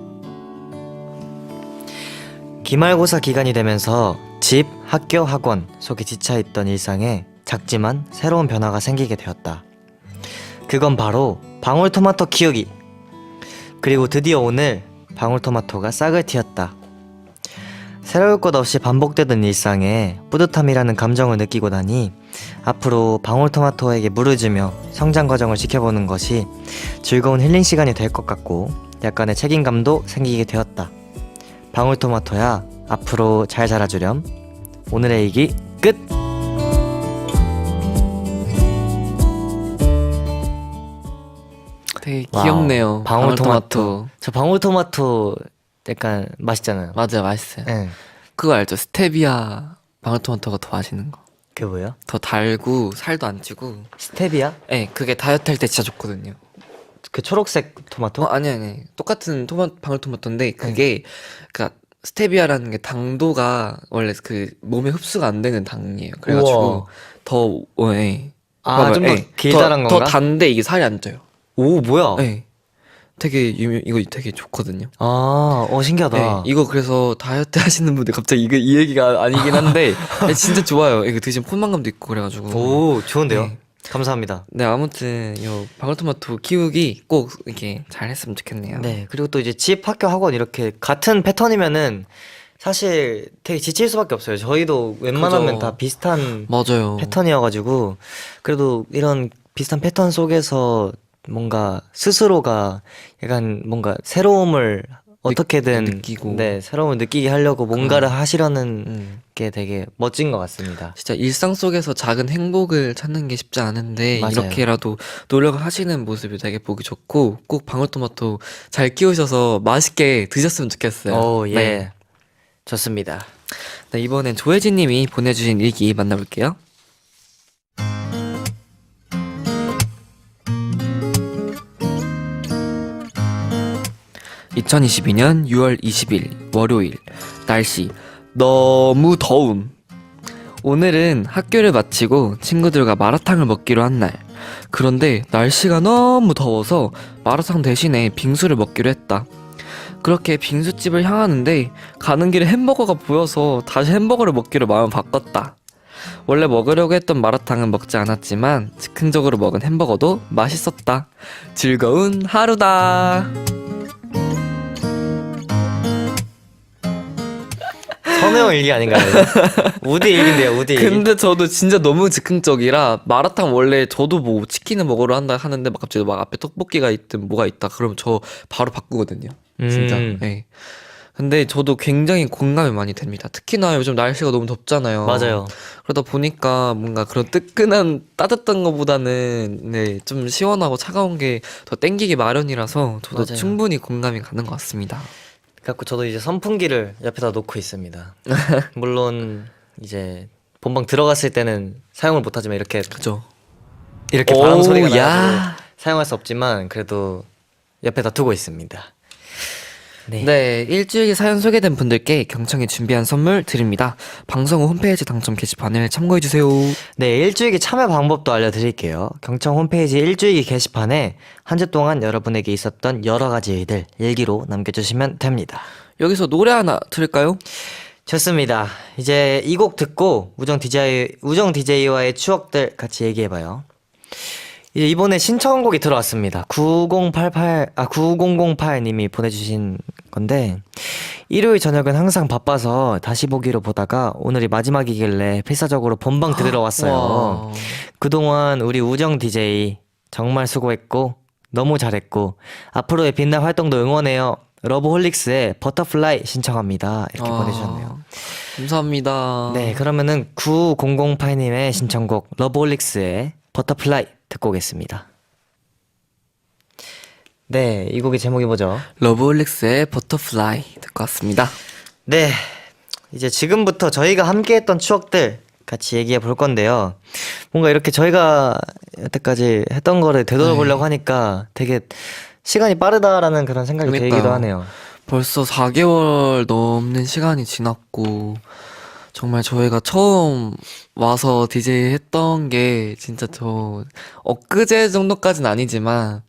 기말고사 기간이 되면서 집, 학교, 학원 속에 지쳐있던 일상에 작지만 새로운 변화가 생기게 되었다. 그건 바로 방울토마토 키우기. 그리고 드디어 오늘 방울토마토가 싹을 틔웠다. 새로울 것 없이 반복되던 일상에 뿌듯함이라는 감정을 느끼고 나니 앞으로 방울토마토에게 물을 주며 성장 과정을 지켜보는 것이 즐거운 힐링 시간이 될 것 같고 약간의 책임감도 생기게 되었다. 방울토마토야, 앞으로 잘 자라주렴. 오늘의 일기 끝! 되게 와우, 귀엽네요. 방울토마토. 저 방울토마토 약간 맛있잖아요. 맞아요, 맛있어요. 네. 그거 알죠? 스테비아 방울토마토가 더 맛있는 거. 그게 뭐예요? 더 달고 살도 안 찌고. 스테비아? 네, 그게 다이어트 할 때 진짜 좋거든요. 그 초록색 토마토? 아니. 똑같은 방울토마토인데 그게 그니까 스테비아라는 게 당도가 원래 그 몸에 흡수가 안 되는 당이에요. 그래가지고 우와. 더 예. 아, 좀 더 길다란 더 건가? 단데 이게 살이 안 쪄요. 오, 뭐야? 네. 되게 이거 되게 좋거든요. 아, 신기하다. 네, 이거 그래서 다이어트 하시는 분들 갑자기 이 얘기가 아니긴 한데 진짜 좋아요. 이거 드시면 포만감도 있고 그래가지고. 오, 좋은데요? 네. 감사합니다. 네, 아무튼 요 방울토마토 키우기 꼭 이렇게 잘 했으면 좋겠네요. 네, 그리고 또 이제 집, 학교, 학원 이렇게 같은 패턴이면은 사실 되게 지칠 수밖에 없어요. 저희도 웬만하면 그죠. 다 비슷한 맞아요. 패턴이어가지고 그래도 이런 비슷한 패턴 속에서 뭔가 스스로가 약간 뭔가 새로움을 어떻게든 느끼고. 네, 새로움을 느끼게 하려고 뭔가를 하시려는 음. 게 되게 멋진 것 같습니다. 진짜 일상 속에서 작은 행복을 찾는 게 쉽지 않은데 맞아요. 이렇게라도 노력을 하시는 모습이 되게 보기 좋고 꼭 방울토마토 잘 키우셔서 맛있게 드셨으면 좋겠어요. 오, 예. 네. 좋습니다. 네, 이번엔 조혜진 님이 보내주신 일기 만나볼게요. (2022년 6월 20일) 월요일. 날씨 너무 더움. 오늘은 학교를 마치고 친구들과 마라탕을 먹기로 한 날. 그런데 날씨가 너무 더워서 마라탕 대신에 빙수를 먹기로 했다. 그렇게 빙수집을 향하는데 가는 길에 햄버거가 보여서 다시 햄버거를 먹기로 마음을 바꿨다. 원래 먹으려고 했던 마라탕은 먹지 않았지만 즉흥적으로 먹은 햄버거도 맛있었다. 즐거운 하루다. 선우형 일기 아닌가요? 우디 일기인데요, 우디 일기. 근데 저도 진짜 너무 즉흥적이라 마라탕 원래 저도 뭐 치킨을 먹으러 한다 하는데 막 갑자기 막 앞에 떡볶이가 있든 뭐가 있다 그러면 저 바로 바꾸거든요. 진짜. 네. 근데 저도 굉장히 공감이 많이 됩니다. 특히나 요즘 날씨가 너무 덥잖아요. 맞아요. 그러다 보니까 뭔가 그런 뜨끈한 따뜻한 것보다는 네, 좀 시원하고 차가운 게 더 땡기기 마련이라서 저도 맞아요. 충분히 공감이 가는 것 같습니다. 그래갖고 저도 이제 선풍기를 옆에다 놓고 있습니다. 물론 이제 본방 들어갔을 때는 사용을 못하지만 그죠? 이렇게 바람 소리가 나서 야. 사용할 수 없지만 그래도 옆에다 두고 있습니다. 네. 네, 일주일에 사연 소개된 분들께 경청이 준비한 선물 드립니다. 방송 후 홈페이지 당첨 게시판을 참고해주세요. 네, 일주일기 참여 방법도 알려드릴게요. 경청 홈페이지 일주일기 게시판에 한 주 동안 여러분에게 있었던 여러 가지 일들 일기로 남겨주시면 됩니다. 여기서 노래 하나 들을까요? 좋습니다. 이제 이 곡 듣고 우정 DJ와의 추억들 같이 얘기해봐요. 이제 이번에 신청곡이 들어왔습니다. 9008님이 보내주신 건데, 일요일 저녁은 항상 바빠서 다시 보기로 보다가 오늘이 마지막이길래 필사적으로 본방 들으러 왔어요. 와. 그동안 우리 우정 DJ 정말 수고했고, 너무 잘했고, 앞으로의 빛날 활동도 응원해요. 러브홀릭스의 버터플라이 신청합니다. 이렇게 보내주셨네요. 감사합니다. 네, 그러면은 9008님의 신청곡 러브홀릭스의 버터플라이 듣고 오겠습니다. 네, 이 곡의 제목이 뭐죠? 러브홀릭스의 버터플라이 듣고 왔습니다. 네, 이제 지금부터 저희가 함께했던 추억들 같이 얘기해 볼 건데요. 뭔가 이렇게 저희가 여태까지 했던 거를 되돌아보려고 하니까 되게 시간이 빠르다라는 그런 생각이 그러니까요. 들기도 하네요. 벌써 4개월 넘는 시간이 지났고 정말 저희가 처음 와서 DJ 했던 게 진짜 저 엊그제 정도까지는 아니지만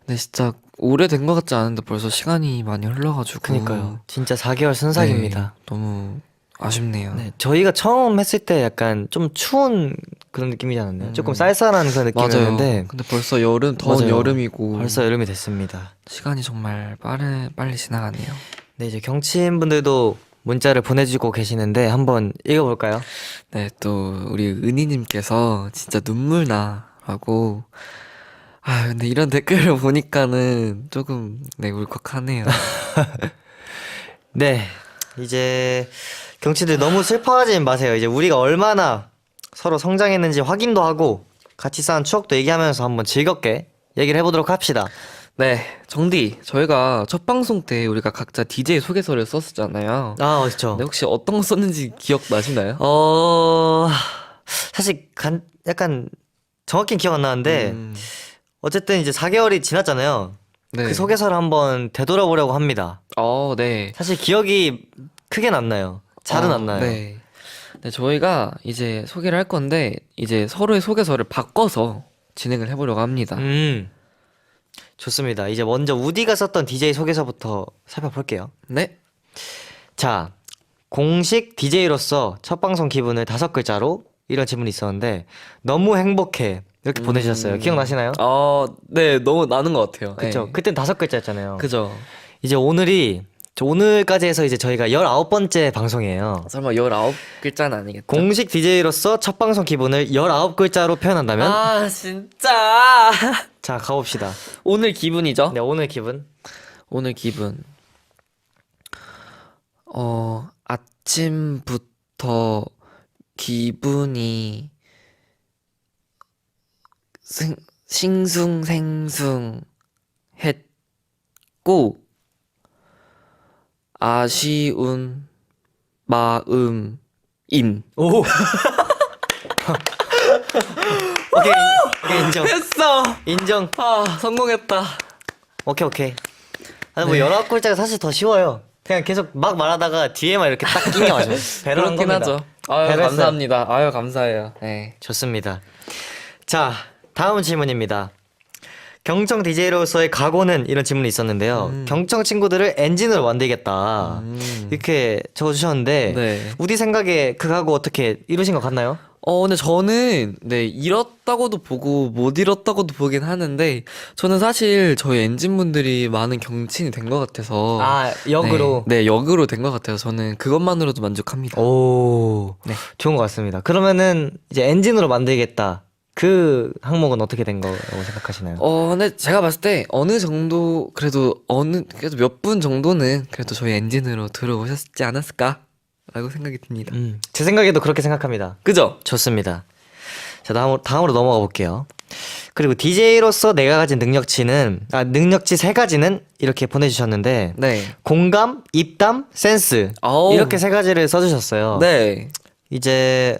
근데 진짜 오래된 것 같지 않은데 벌써 시간이 많이 흘러가지고 그니까요. 진짜 4개월 순삭입니다. 네, 너무 아쉽네요. 네, 저희가 처음 했을 때 약간 좀 추운 그런 느낌이지 않았나요? 조금 쌀쌀한 그런 맞아요. 느낌이었는데 근데 벌써 여름, 더운 맞아요. 여름이고 벌써 여름이 됐습니다. 시간이 정말 빨리 지나가네요. 네, 이제 경치인분들도 문자를 보내주고 계시는데 한번 읽어볼까요? 네, 또 우리 은희님께서 진짜 눈물 나라고 근데 이런 댓글을 보니까는 조금 네 울컥하네요. 네, 이제 경치들 너무 슬퍼하지 마세요. 이제 우리가 얼마나 서로 성장했는지 확인도 하고 같이 쌓은 추억도 얘기하면서 한번 즐겁게 얘기를 해보도록 합시다. 네, 정디 저희가 첫 방송 때 우리가 각자 DJ 소개서를 썼었잖아요. 아, 그렇죠. 근데 혹시 어떤 거 썼는지 기억 나시나요? 사실 약간 정확히는 기억 안 나는데 음, 어쨌든 이제 4개월이 지났잖아요. 네. 그 소개서를 한번 되돌아보려고 합니다. 네. 사실 기억이 크게는 안 나요. 잘은 안 나요. 네. 네, 저희가 이제 소개를 할 건데 이제 서로의 소개서를 바꿔서 진행을 해보려고 합니다. 좋습니다. 이제 먼저 우디가 썼던 DJ 소개서부터 살펴볼게요. 네. 자, 공식 DJ로서 첫 방송 기분을 5글자로 이런 질문이 있었는데 너무 행복해 이렇게 보내주셨어요. 기억나시나요? 네, 너무 나는 것 같아요. 그쵸. 네. 그땐 5글자였잖아요. 그죠. 이제 오늘까지 해서 이제 저희가 19번째 방송이에요. 설마 19글자는 아니겠죠? 공식 DJ로서 첫 방송 기분을 19글자로 표현한다면? 진짜. 자, 가봅시다. 오늘 기분이죠? 네, 오늘 기분. 오늘 기분. 아침부터 기분이 싱숭생숭했고 아쉬운 마음인. 오! 오케이, 인정. 했어. 인정. 성공했다. 오케이. 아니, 뭐, 네. 19글자가 사실 더 쉬워요. 그냥 계속 막 말하다가 뒤에만 이렇게 딱 끼냐가지고. 배를 한 그렇긴 겁니다. 하죠. 아유, 배를 감사합니다. 아유, 감사해요. 네. 좋습니다. 자, 다음 질문입니다. 경청 DJ로서의 각오는 이런 질문이 있었는데요. 경청 친구들을 엔진으로 만들겠다. 이렇게 적어주셨는데, 네. 우디 생각에 그 각오 어떻게 이루신 것 같나요? 근데 저는, 네, 잃었다고도 보고, 못 잃었다고도 보긴 하는데, 저는 사실 저희 엔진분들이 많은 경친이 된 것 같아서. 아, 역으로. 네, 역으로 된 것 같아요. 저는 그것만으로도 만족합니다. 오, 네. 좋은 것 같습니다. 그러면은 이제 엔진으로 만들겠다. 그 항목은 어떻게 된 거라고 생각하시나요? 근데 제가 봤을 때 어느 정도, 그래도 몇 분 정도는 그래도 저희 엔진으로 들어오셨지 않았을까라고 생각이 듭니다. 제 생각에도 그렇게 생각합니다. 그죠? 좋습니다. 자, 다음으로 넘어가 볼게요. 그리고 DJ로서 내가 가진 능력치 세 가지는 이렇게 보내주셨는데, 네. 공감, 입담, 센스. 아우. 이렇게 세 가지를 써주셨어요. 네. 이제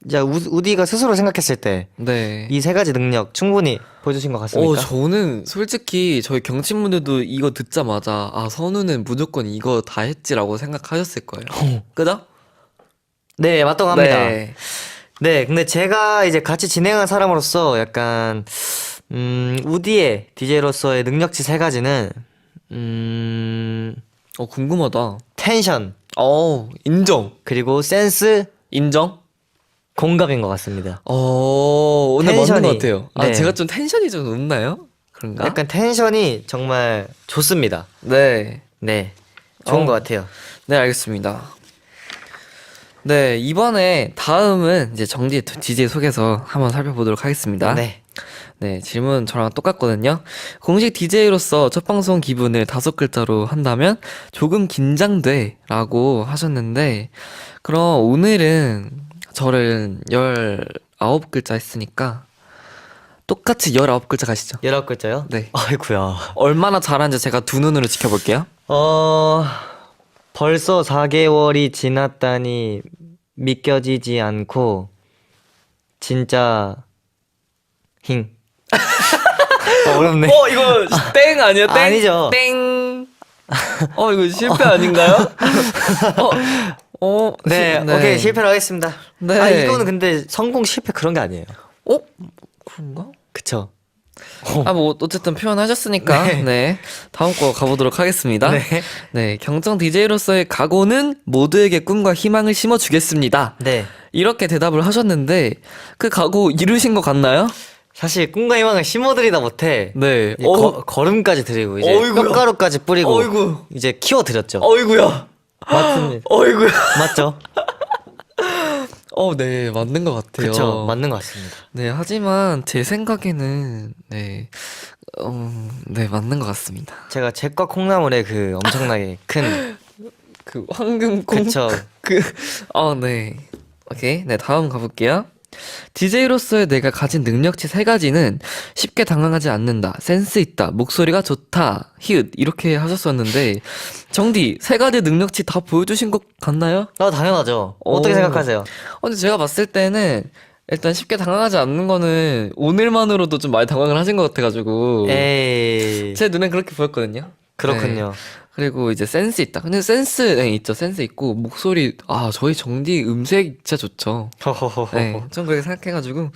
우디가 스스로 생각했을 때, 네. 이 세 가지 능력 충분히 보여주신 것 같습니까? 저는 솔직히 저희 경친분들도 이거 듣자마자 아, 선우는 무조건 이거 다 했지라고 생각하셨을 거예요. 그죠? 네, 맞다고 합니다. 네. 네, 근데 제가 이제 같이 진행한 사람으로서 약간, 우디의 DJ로서의 능력치 세 가지는, 궁금하다. 텐션, 인정. 그리고 센스, 인정? 공감인 것 같습니다. 오늘 맞는 텐션이, 것 같아요. 네. 제가 좀 텐션이 좀 높나요? 그런가? 약간 텐션이 정말 좋습니다. 네. 네, 좋은 어. 것 같아요. 네, 알겠습니다. 네, 이번에 다음은 이제 정디 DJ 소개서 한번 살펴보도록 하겠습니다. 네. 네, 질문 저랑 똑같거든요. 공식 DJ로서 첫 방송 기분을 5글자로 한다면 조금 긴장돼 라고 하셨는데, 그럼 오늘은 저를 19글자 했으니까 똑같이 19글자 가시죠. 19글자요? 네. 아이쿠야. 얼마나 잘하는지 제가 두 눈으로 지켜볼게요. 벌써 4개월이 지났다니 믿겨지지 않고, 진짜, 어렵네. 이거 땡 아니야? 땡? 아니죠. 땡. 이거 실패 아닌가요? 네, 오케이, 실패를 하겠습니다. 네. 아, 이거는 근데 성공, 실패 그런 게 아니에요. 그런가? 그쵸? 뭐 어쨌든 표현하셨으니까 네. 다음 거 가보도록 하겠습니다. 네. 네, 경정 DJ로서의 각오는 모두에게 꿈과 희망을 심어주겠습니다. 네. 이렇게 대답을 하셨는데 그 각오 이루신 것 같나요? 사실 꿈과 희망을 심어드리다 못해 네. 이제 걸음까지 드리고 이제 어이구야. 뼈가루까지 뿌리고 어이구. 이제 키워드렸죠. 어이구야. 맞습니다. 어이구야. 맞죠? 네, 맞는 것 같아요. 그쵸, 맞는 것 같습니다. 네, 하지만 제 생각에는 네, 맞는 것 같습니다. 제가 잭과 콩나물의 그 엄청나게 큰 그 황금 콩. 그쵸. 네. 오케이. 네, 다음 가볼게요. DJ로서의 내가 가진 능력치 3가지는 쉽게 당황하지 않는다, 센스 있다, 목소리가 좋다, 히읗 이렇게 하셨었는데 정디 3가지 능력치 다 보여주신 것 같나요? 당연하죠. 어떻게 오. 생각하세요? 근데 제가 봤을 때는 일단 쉽게 당황하지 않는 거는 오늘만으로도 좀 많이 당황을 하신 것 같아가지고 에이, 제 눈엔 그렇게 보였거든요. 그렇군요. 네. 그리고 이제 센스 있다. 근데 센스 있죠. 센스 있고 목소리 저희 정디 음색 진짜 좋죠. 허허허허. 네, 좀 그렇게 생각해가지고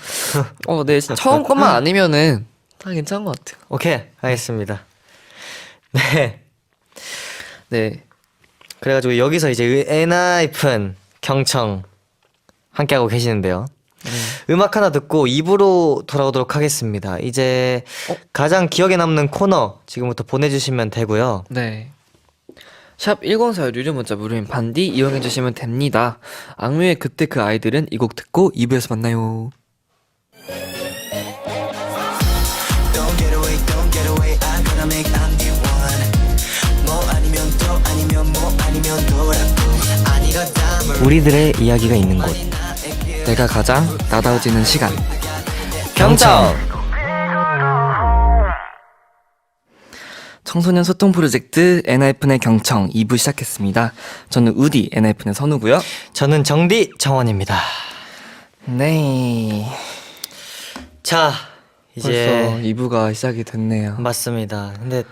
네, 처음 것만 아니면은 다 괜찮은 것 같아요. 오케이, 알겠습니다. 네. 네, 그래가지고 여기서 이제 엔하이픈 경청 함께하고 계시는데요. 음악 하나 듣고 입으로 돌아오도록 하겠습니다. 이제 가장 기억에 남는 코너 지금부터 보내주시면 되고요. 네. 샵 1041 유료 문자 무료인 반디 이용해주시면 됩니다. 악뮤의 그때 그 아이들은 이 곡 듣고 2부에서 만나요. Don't get away, don't get away. I'm gonna make I'm the one. 뭐 아니면 또 아니면 뭐 아니면 또라고. 아니라면 우리들의 이야기가 있는 곳. 내가 가장 나다워지는 시간. 경청. 청소년 소통 프로젝트 엔하이픈의 경청 2부 시작했습니다. 저는 우디 엔하이픈의 선우고요. 저는 정디 정원입니다. 네. 자, 벌써 이제 2부가 시작이 됐네요. 맞습니다. 근데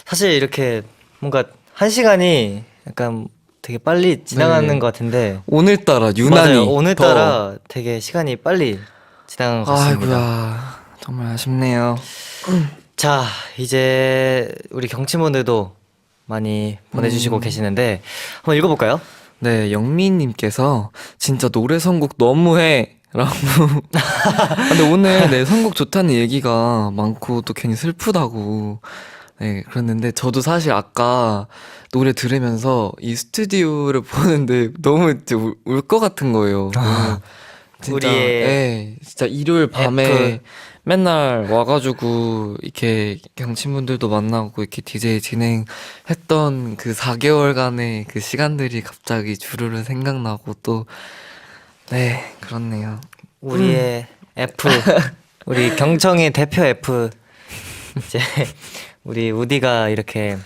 사실 이렇게 뭔가 한 시간이 약간 되게 빨리 지나가는 네. 것 같은데 오늘따라 유난히 맞아요. 오늘따라 되게 시간이 빨리 지나간 것 같습니다. 아이고야, 정말 아쉽네요. 자, 이제 우리 경치분들도 많이 보내주시고 계시는데 한번 읽어볼까요? 네, 영미님께서 진짜 노래 선곡 너무해 라고. 근데 오늘 네, 선곡 좋다는 얘기가 많고 또 괜히 슬프다고. 네, 그랬는데 저도 사실 아까 노래 들으면서 이 스튜디오를 보는데 너무 울 것 같은 거예요. 너무 진짜, 우리의 네, 진짜 일요일 밤에 F. 맨날 와가지고 이렇게 경친분들도 만나고 이렇게 DJ 진행했던 그 4개월간의 그 시간들이 갑자기 주르르 생각나고 또 네, 그렇네요. 우리의 F, 우리 경청의 대표 F, 이제 우리 우디가 이렇게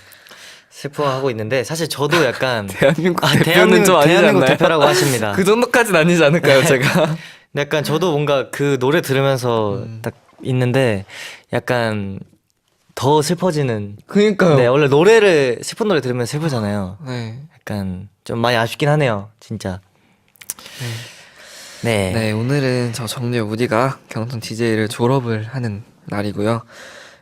슬퍼하고 있는데 사실 저도 약간 대한민국 대표는 좀 아니지 대한민국 않나요? 대표라고 하십니다. 그 정도까지는 아니지 않을까요, 제가? 약간 저도 뭔가 그 노래 들으면서 딱 있는데 약간 더 슬퍼지는. 그니까요. 네, 원래 노래를 슬픈 노래 들으면 슬프잖아요. 네. 약간 좀 많이 아쉽긴 하네요, 진짜. 네. 네, 오늘은 저 정리의 우디가 경청 DJ를 졸업을 하는 날이고요.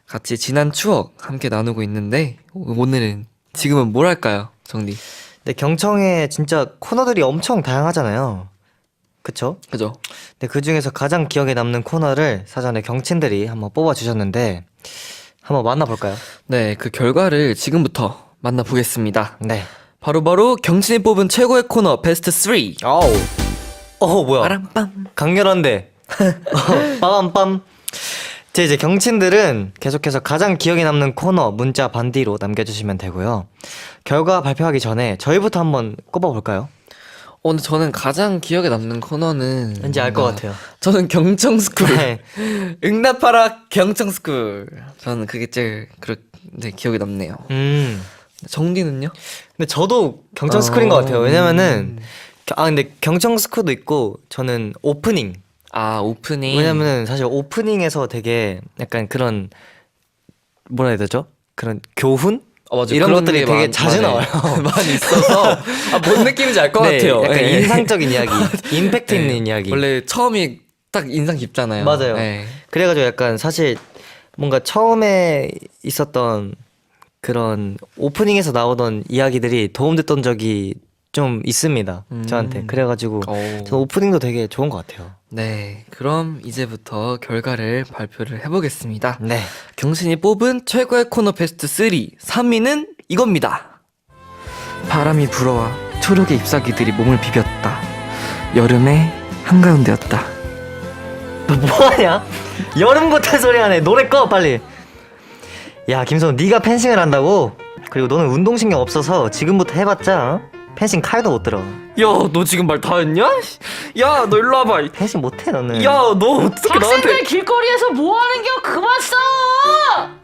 같이 지난 추억 함께 나누고 있는데 오늘은 지금은 뭘 할까요, 정리? 근데 경청에 진짜 코너들이 엄청 다양하잖아요. 그쵸? 그죠? 근데 그 중에서 가장 기억에 남는 코너를 사전에 경친들이 한번 뽑아주셨는데 한번 만나볼까요? 네, 그 결과를 지금부터 만나보겠습니다. 네. 바로바로 경친이 뽑은 최고의 코너 베스트 3. 뭐야? 빠람빰. 강렬한데. 빠밤빰. 이제 경친들은 계속해서 가장 기억에 남는 코너 문자 반디로 남겨주시면 되고요. 결과 발표하기 전에 저희부터 한번 꼽아볼까요? 근데 저는 가장 기억에 남는 코너는 왠지 알 것 뭔가 같아요. 저는 경청스쿨. 네. 응답하라 경청스쿨. 저는 그게 제일 기억에 남네요. 정디는요? 근데 저도 경청 스쿨인 것 같아요. 왜냐면은 근데 경청 스쿨도 있고 저는 오프닝. 오프닝. 왜냐면은 사실 오프닝에서 되게 약간 그런 뭐라 해야 되죠? 그런 교훈? 맞아. 이런 그런 것들이 게 되게 자주 나와요. 많이 있어서 뭔 느낌인지 알 것 네, 같아요. 약간 예. 인상적인 이야기, 임팩트 네. 있는 이야기. 원래 처음이 딱 인상 깊잖아요. 맞아요. 네. 그래가지고 약간 사실 뭔가 처음에 있었던 그런 오프닝에서 나오던 이야기들이 도움됐던 적이 좀 있습니다. 저한테. 그래가지고 저는 오프닝도 되게 좋은 것 같아요. 네, 그럼 이제부터 결과를 발표를 해보겠습니다. 네. 경신이 뽑은 최고의 코너 베스트 3. 3위는 이겁니다. 바람이 불어와 초록의 잎사귀들이 몸을 비볐다. 여름의 한가운데였다. 너 뭐하냐? 여름 같은 소리 하네. 노래 꺼 빨리. 야 김성우 네가 펜싱을 한다고? 그리고 너는 운동신경 없어서 지금부터 해봤자 펜싱 칼도 못 들어. 야, 너 지금 말 다 했냐? 야, 너 일로 와봐. 펜싱 못해 너는. 야, 너 어떻게 학생들 길거리에서 뭐 하는 겨? 그만 싸워!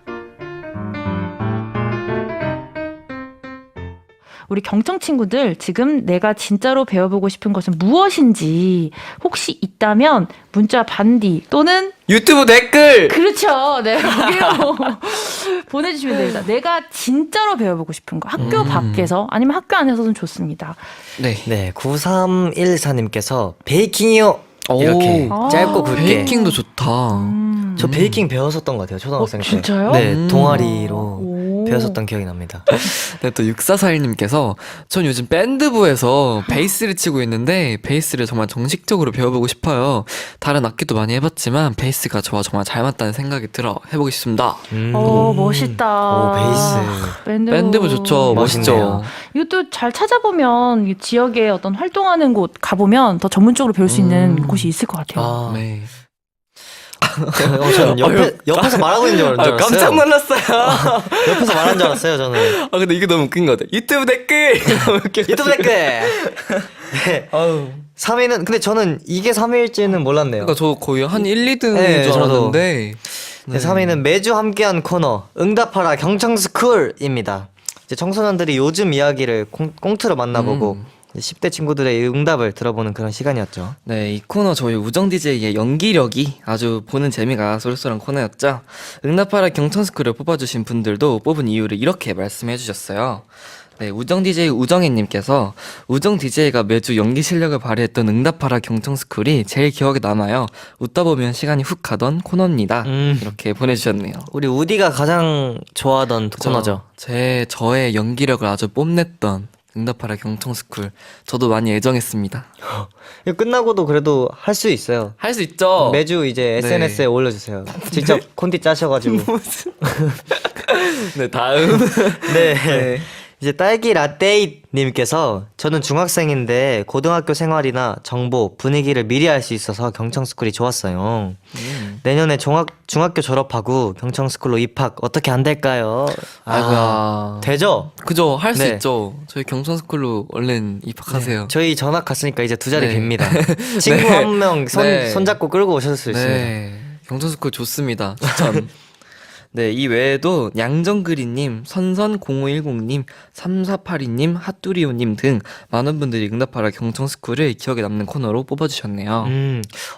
우리 경청 친구들 지금 내가 진짜로 배워보고 싶은 것은 무엇인지 혹시 있다면 문자 반디 또는 유튜브 댓글! 그렇죠. 네, 여기로 보내주시면 됩니다. 내가 진짜로 배워보고 싶은 거 학교 밖에서 아니면 학교 안에서도 좋습니다. 네. 네 9314님께서 베이킹이요. 이렇게 오. 짧고 굵게. 베이킹도 좋다. 저 베이킹 배웠었던 것 같아요 초등학생 때. 진짜요? 네 동아리로 오. 배웠었던 기억이 납니다. 네, 또 6441님께서 전 요즘 밴드부에서 베이스를 치고 있는데 베이스를 정말 정식적으로 배워보고 싶어요. 다른 악기도 많이 해봤지만 베이스가 저와 정말 잘 맞다는 생각이 들어 해보고 싶습니다. 멋있다. 오 베이스. 밴드부 좋죠. 멋있죠. 멋있네요. 이것도 잘 찾아보면 이 지역에 어떤 활동하는 곳 가보면 더 전문적으로 배울 수 있는 곳이 있을 것 같아요. 아, 네. 저는 옆에서 말하고 있는 줄 알았어요. 깜짝 놀랐어요. 옆에서 말한 줄 알았어요 저는. 근데 이게 너무 웃긴 것 같아. 유튜브 댓글! 유튜브 댓글. 네. 3위는 근데 저는 이게 3위일지는 몰랐네요. 그러니까 저 거의 한 1, 2등인 네, 줄 저도. 알았는데. 네, 3위는 매주 함께한 코너 응답하라 경청스쿨입니다. 이제 청소년들이 요즘 이야기를 꽁트로 만나보고 10대 친구들의 응답을 들어보는 그런 시간이었죠. 네, 이 코너 저희 우정 DJ의 연기력이 아주 보는 재미가 쏠쏠한 코너였죠. 응답하라 경청스쿨을 뽑아주신 분들도 뽑은 이유를 이렇게 말씀해 주셨어요. 네, 우정 DJ 우정혜님께서 우정 DJ가 매주 연기 실력을 발휘했던 응답하라 경청스쿨이 제일 기억에 남아요. 웃다 보면 시간이 훅 가던 코너입니다. 이렇게 보내주셨네요. 우리 우디가 가장 좋아하던 코너죠. 저의 연기력을 아주 뽐냈던 응답하라 경청스쿨. 저도 많이 애정했습니다. 이거 끝나고도 그래도 할 수 있어요. 할 수 있죠? 매주 이제 네. SNS에 올려주세요. 직접 콘티 짜셔가지고. 네, 다음. 네. 네. 이제 딸기 라떼이님께서 저는 중학생인데 고등학교 생활이나 정보, 분위기를 미리 알 수 있어서 경청스쿨이 좋았어요. 내년에 중학교 졸업하고 경청스쿨로 입학 어떻게 안 될까요? 아이고야. 되죠? 그죠? 할 수 네. 있죠. 저희 경청스쿨로 얼른 입학하세요. 저희 전학 갔으니까 이제 두 자리 네. 빕니다. 친구 네. 한 명 네. 손잡고 끌고 오실 수 있습니다. 네. 경청스쿨 좋습니다. 추천. 네, 이 외에도 양정그리님, 선선0510님, 3482님, 핫두리오님 등 많은 분들이 응답하라 경청스쿨을 기억에 남는 코너로 뽑아주셨네요.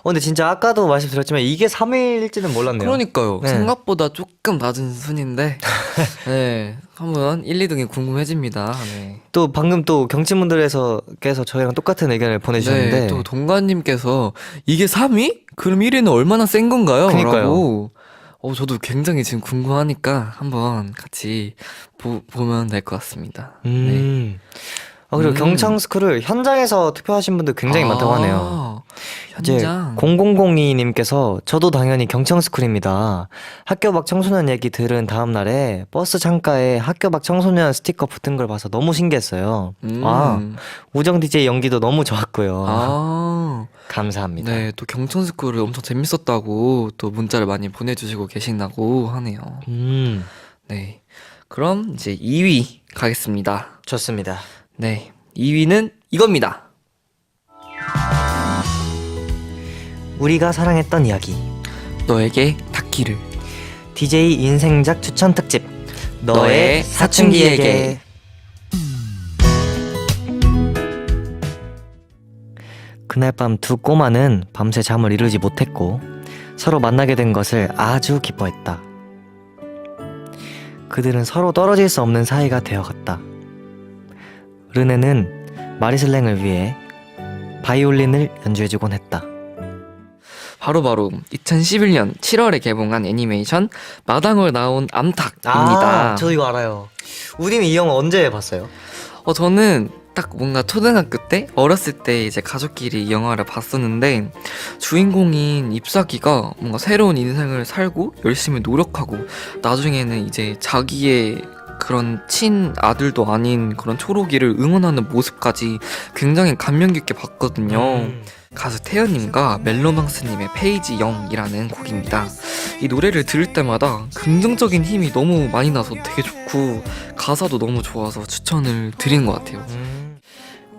근데 진짜 아까도 말씀드렸지만 이게 3위일지는 몰랐네요. 그러니까요. 네. 생각보다 조금 낮은 순인데, 네, 한번 1, 2등이 궁금해집니다. 네. 또 방금 또 경친분들께서 저희랑 똑같은 의견을 보내주셨는데 네, 또 동관님께서 이게 3위? 그럼 1위는 얼마나 센 건가요? 그니까요. 라고. 저도 굉장히 지금 궁금하니까 한번 같이 보면 될 것 같습니다. 네. 그리고 경청스쿨을 현장에서 투표하신 분들 굉장히 많다고 하네요. 현장. 0002님께서 저도 당연히 경청스쿨입니다. 학교 밖 청소년 얘기 들은 다음 날에 버스 창가에 학교 밖 청소년 스티커 붙은 걸 봐서 너무 신기했어요. 우정 DJ 연기도 너무 좋았고요. 감사합니다. 네, 또 경청스쿨을 엄청 재밌었다고 또 문자를 많이 보내주시고 계신다고 하네요. 네, 그럼 이제 2위 가겠습니다. 좋습니다. 네, 2위는 이겁니다. 우리가 사랑했던 이야기 너에게 닿기를. DJ 인생작 추천 특집 너의 사춘기에게. 그날 밤 두 꼬마는 밤새 잠을 이루지 못했고 서로 만나게 된 것을 아주 기뻐했다. 그들은 서로 떨어질 수 없는 사이가 되어갔다. 르네는 마리슬랭을 위해 바이올린을 연주해주곤 했다. 바로 2011년 7월에 개봉한 애니메이션 마당을 나온 암탉입니다. 저도 이거 알아요. 우디는 이 영화 언제 봤어요? 저는 딱 뭔가 초등학교 때 어렸을 때 이제 가족끼리 이 영화를 봤었는데 주인공인 잎사귀가 뭔가 새로운 인생을 살고 열심히 노력하고 나중에는 이제 자기의 그런 친 아들도 아닌 그런 초록이를 응원하는 모습까지 굉장히 감명 깊게 봤거든요. 가수 태연님과 멜로망스님의 페이지 0이라는 곡입니다. 이 노래를 들을 때마다 긍정적인 힘이 너무 많이 나서 되게 좋고 가사도 너무 좋아서 추천을 드린 것 같아요.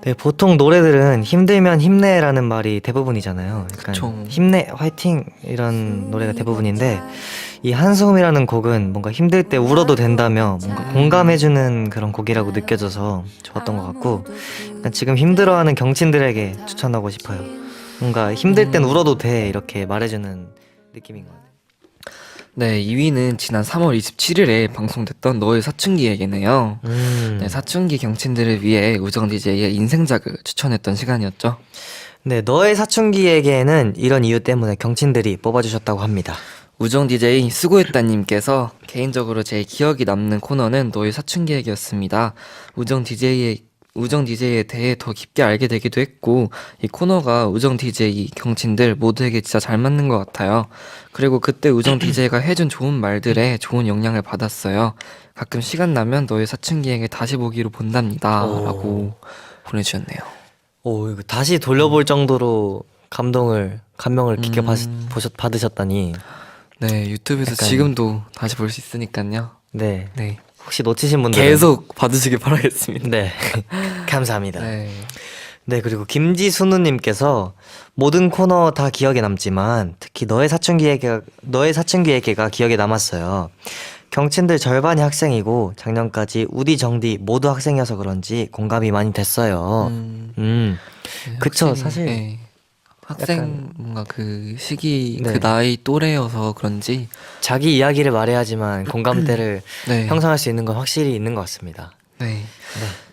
네, 보통 노래들은 힘들면 힘내라는 말이 대부분이잖아요. 약간 그쵸. 힘내, 화이팅 이런 노래가 대부분인데 이 한숨이라는 곡은 뭔가 힘들 때 울어도 된다며 뭔가 공감해주는 그런 곡이라고 느껴져서 좋았던 것 같고 약간 지금 힘들어하는 경친들에게 추천하고 싶어요. 뭔가 힘들 땐 울어도 돼 이렇게 말해주는 느낌인 것 같아요. 네, 2위는 지난 3월 27일에 방송됐던 너의 사춘기에게네요. 네, 사춘기 경친들을 위해 우정 DJ의 인생작을 추천했던 시간이었죠. 네, 너의 사춘기에게는 이런 이유 때문에 경친들이 뽑아주셨다고 합니다. 우정 DJ 수고했다님께서 개인적으로 제 기억이 남는 코너는 너의 사춘기에게였습니다. 우정 DJ에 대해 더 깊게 알게 되기도 했고 이 코너가 우정 DJ 경친들 모두에게 진짜 잘 맞는 것 같아요. 그리고 그때 우정 DJ가 해준 좋은 말들에 좋은 영향을 받았어요. 가끔 시간 나면 너의 사춘기에게 다시 보기로 본답니다. 라고 보내주셨네요. 이거 다시 돌려볼 정도로 감명을 깊게 받으셨다니. 네, 유튜브에서 약간- 지금도 다시 볼 수 있으니까요. 네. 네, 혹시 놓치신 분들은 계속 봐주시길 바라겠습니다. 네. 감사합니다. 네. 네, 그리고 김지순우님께서 모든 코너 다 기억에 남지만 특히 너의 사춘기에게가 기억에 남았어요. 경친들 절반이 학생이고 작년까지 우디 정디 모두 학생이어서 그런지 공감이 많이 됐어요. 네, 그쵸, 확실히, 사실 네. 학생 약간- 뭔가 그 시기 네. 그 나이 또래여서 그런지 자기 이야기를 말해야지만 공감대를 네. 형성할 수 있는 건 확실히 있는 것 같습니다. 네.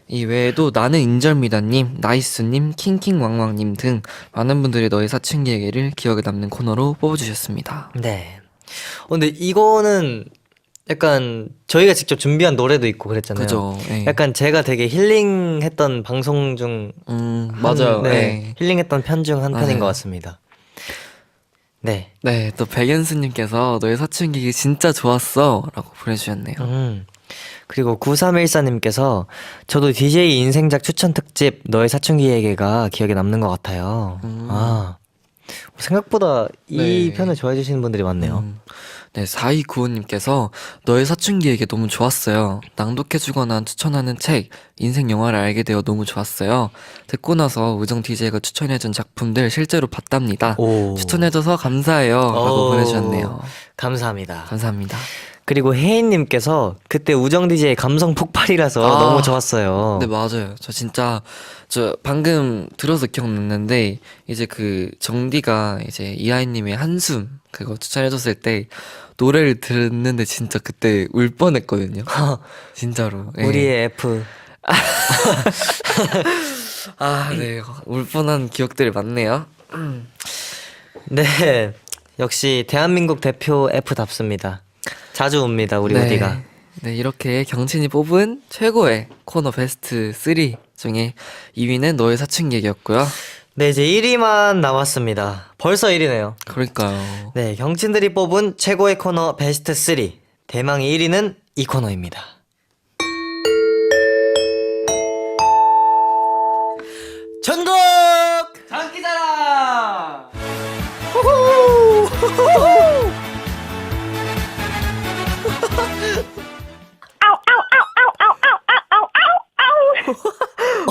이 외에도 나는 인절미다님, 나이스님, 킹킹왕왕님 등 많은 분들이 너의 사춘기에게를 기억에 남는 코너로 뽑아주셨습니다. 네. 근데 이거는 약간 저희가 직접 준비한 노래도 있고 그랬잖아요. 그죠. 예. 약간 제가 되게 힐링했던 방송 중 맞아요. 네, 예. 힐링했던 편 중 한 편인 맞아요. 것 같습니다. 네. 네, 또 백연수님께서 너의 사춘기 진짜 좋았어 라고 보내주셨네요. 그리고 9314님께서 저도 DJ 인생작 추천 특집 너의 사춘기 얘기가 기억에 남는 것 같아요. 아, 생각보다 이 네. 편을 좋아해 주시는 분들이 많네요. 네, 4295님께서 너의 사춘기 얘기 너무 좋았어요. 낭독해주거나 추천하는 책, 인생 영화를 알게 되어 너무 좋았어요. 듣고 나서 우정 DJ가 추천해준 작품들 실제로 봤답니다. 오. 추천해줘서 감사해요 라고 오. 보내주셨네요. 감사합니다. 감사합니다. 그리고 혜인님께서 그때 우정 DJ의 감성 폭발이라서 아. 너무 좋았어요. 네, 맞아요. 저 방금 들어서 기억났는데, 이제 그 정디가 이제 이하이님의 한숨 그거 추천해줬을 때 노래를 듣는데 진짜 그때 울 뻔했거든요. 진짜로. 예. 우리의 F. 아, 네. 울 뻔한 기억들이 많네요. 네. 역시 대한민국 대표 F답습니다. 자주 웁니다, 우리 네. 우디가. 네, 이렇게 경친이 뽑은 최고의 코너 베스트 3 중에 2위는 너의 사춘기 얘기였고요. 네, 이제 1위만 남았습니다. 벌써 1위네요. 그러니까요. 네, 경친들이 뽑은 최고의 코너 베스트 3. 대망의 1위는 이 코너입니다. 전국 장기자랑!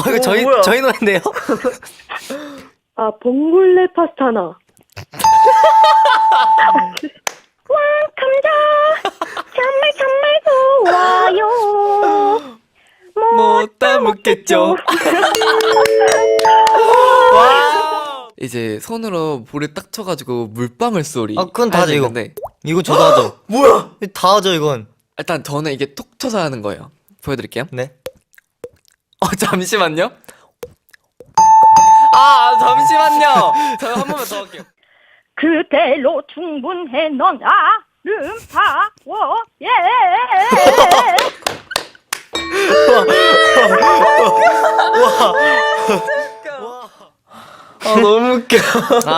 이거 저희 노래인데요? 아, 봉골레 파스타 하나. 와, 감자. 정말 좋아요. 못 담았겠죠. 이제 손으로 볼에 딱 쳐가지고 물방울 소리. 아, 그건 다 하죠, 이거. 근데 이거 저도 하죠. 뭐야? 다 하죠, 이건. 일단 저는 이게 톡 쳐서 하는 거예요. 보여드릴게요. 네. 잠시만요. 잠시만요. 저 한 번만 더 할게요. 그대로 충분해, 넌 아름다워. 예. 너무 웃겨.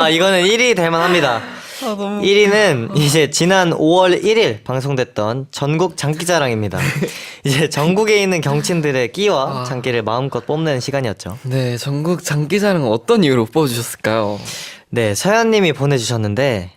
이거는 1위 될만 합니다. 1위는 이제 지난 5월 1일 방송됐던 전국 장기자랑입니다. 이제 전국에 있는 경친들의 끼와 장기를 마음껏 뽐내는 시간이었죠. 네, 전국 장기자랑 어떤 이유로 뽑아주셨을까요? 네, 서현님이 보내주셨는데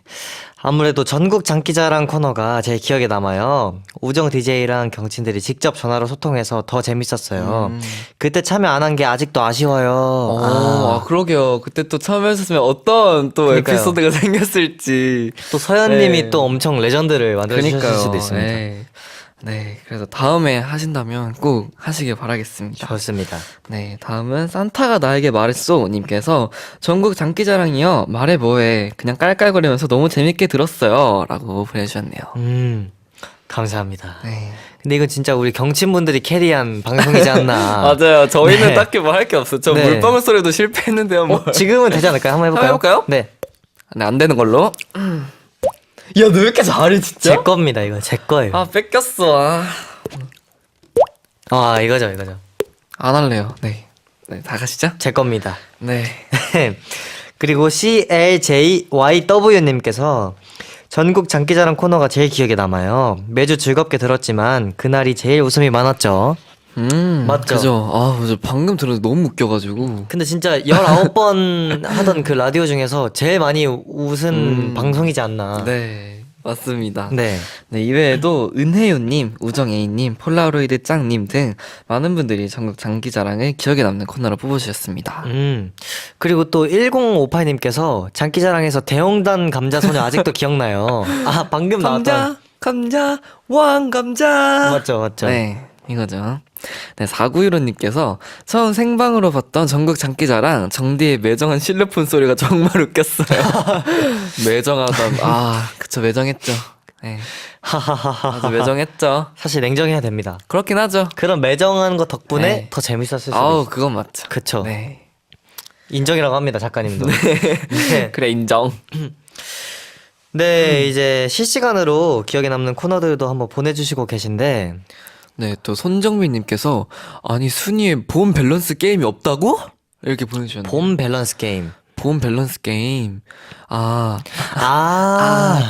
아무래도 전국 장기자랑 코너가 제일 기억에 남아요. 우정 DJ랑 경친들이 직접 전화로 소통해서 더 재밌었어요. 그때 참여 안 한 게 아직도 아쉬워요. 그러게요. 그때 또 참여하셨으면 어떤 또 그러니까요. 에피소드가 생겼을지. 또 서현님이 네. 또 엄청 레전드를 만들어주실 수도 있습니다. 네. 네, 그래서 다음에 하신다면 꼭 하시길 바라겠습니다. 좋습니다. 네, 다음은 산타가 나에게 말했소 님께서 전국 장기자랑이요. 말해 뭐해. 그냥 깔깔거리면서 너무 재밌게 들었어요. 라고 보내주셨네요. 감사합니다. 네. 근데 이건 진짜 우리 경친분들이 캐리한 방송이지 않나. 맞아요. 저희는 네. 딱히 뭐 할 게 없어요. 저 네. 물방울 소리도 실패했는데요. 뭐. 지금은 되지 않을까요? 한번 해볼까요? 한번 해볼까요? 네. 네, 안 되는 걸로. 야, 너 왜 이렇게 잘해, 진짜? 제 겁니다, 이거. 제 거예요. 뺏겼어. 이거죠. 안 할래요. 네. 네, 다 가시죠? 제 겁니다. 네. 그리고 CLJYW님께서 전국 장기자랑 코너가 제일 기억에 남아요. 매주 즐겁게 들었지만 그날이 제일 웃음이 많았죠. 맞죠? 그죠. 맞아. 방금 들어서 너무 웃겨가지고. 근데 진짜 19번 하던 그 라디오 중에서 제일 많이 웃은 방송이지 않나. 네. 맞습니다. 네. 네, 이외에도 은혜요님, 우정애인님, 폴라로이드 짱님 등 많은 분들이 전국 장기자랑을 기억에 남는 코너로 뽑아주셨습니다. 그리고 또 1058님께서 장기자랑에서 대홍단 감자소녀 아직도 기억나요. 방금 나왔던. 감자, 왕감자. 맞죠. 네, 이거죠. 네, 4915님께서 처음 생방으로 봤던 전국 장기자랑 정디의 매정한 실로폰 소리가 정말 웃겼어요. 매정하던, 그쵸, 매정했죠. 네. 아주 매정했죠. 사실 냉정해야 됩니다. 그렇긴 하죠. 그런 매정한 거 덕분에 네. 더 재밌었을 수도 있어요. 그건 맞죠. 그쵸. 네. 인정이라고 합니다, 작가님도. 네. 그래, 인정. 네, 이제 실시간으로 기억에 남는 코너들도 한번 보내주시고 계신데, 네, 또 손정민님께서 아니 순위에 봄 밸런스 게임이 없다고? 이렇게 보내주셨네요. 봄 밸런스 게임. 봄 밸런스 게임. 아,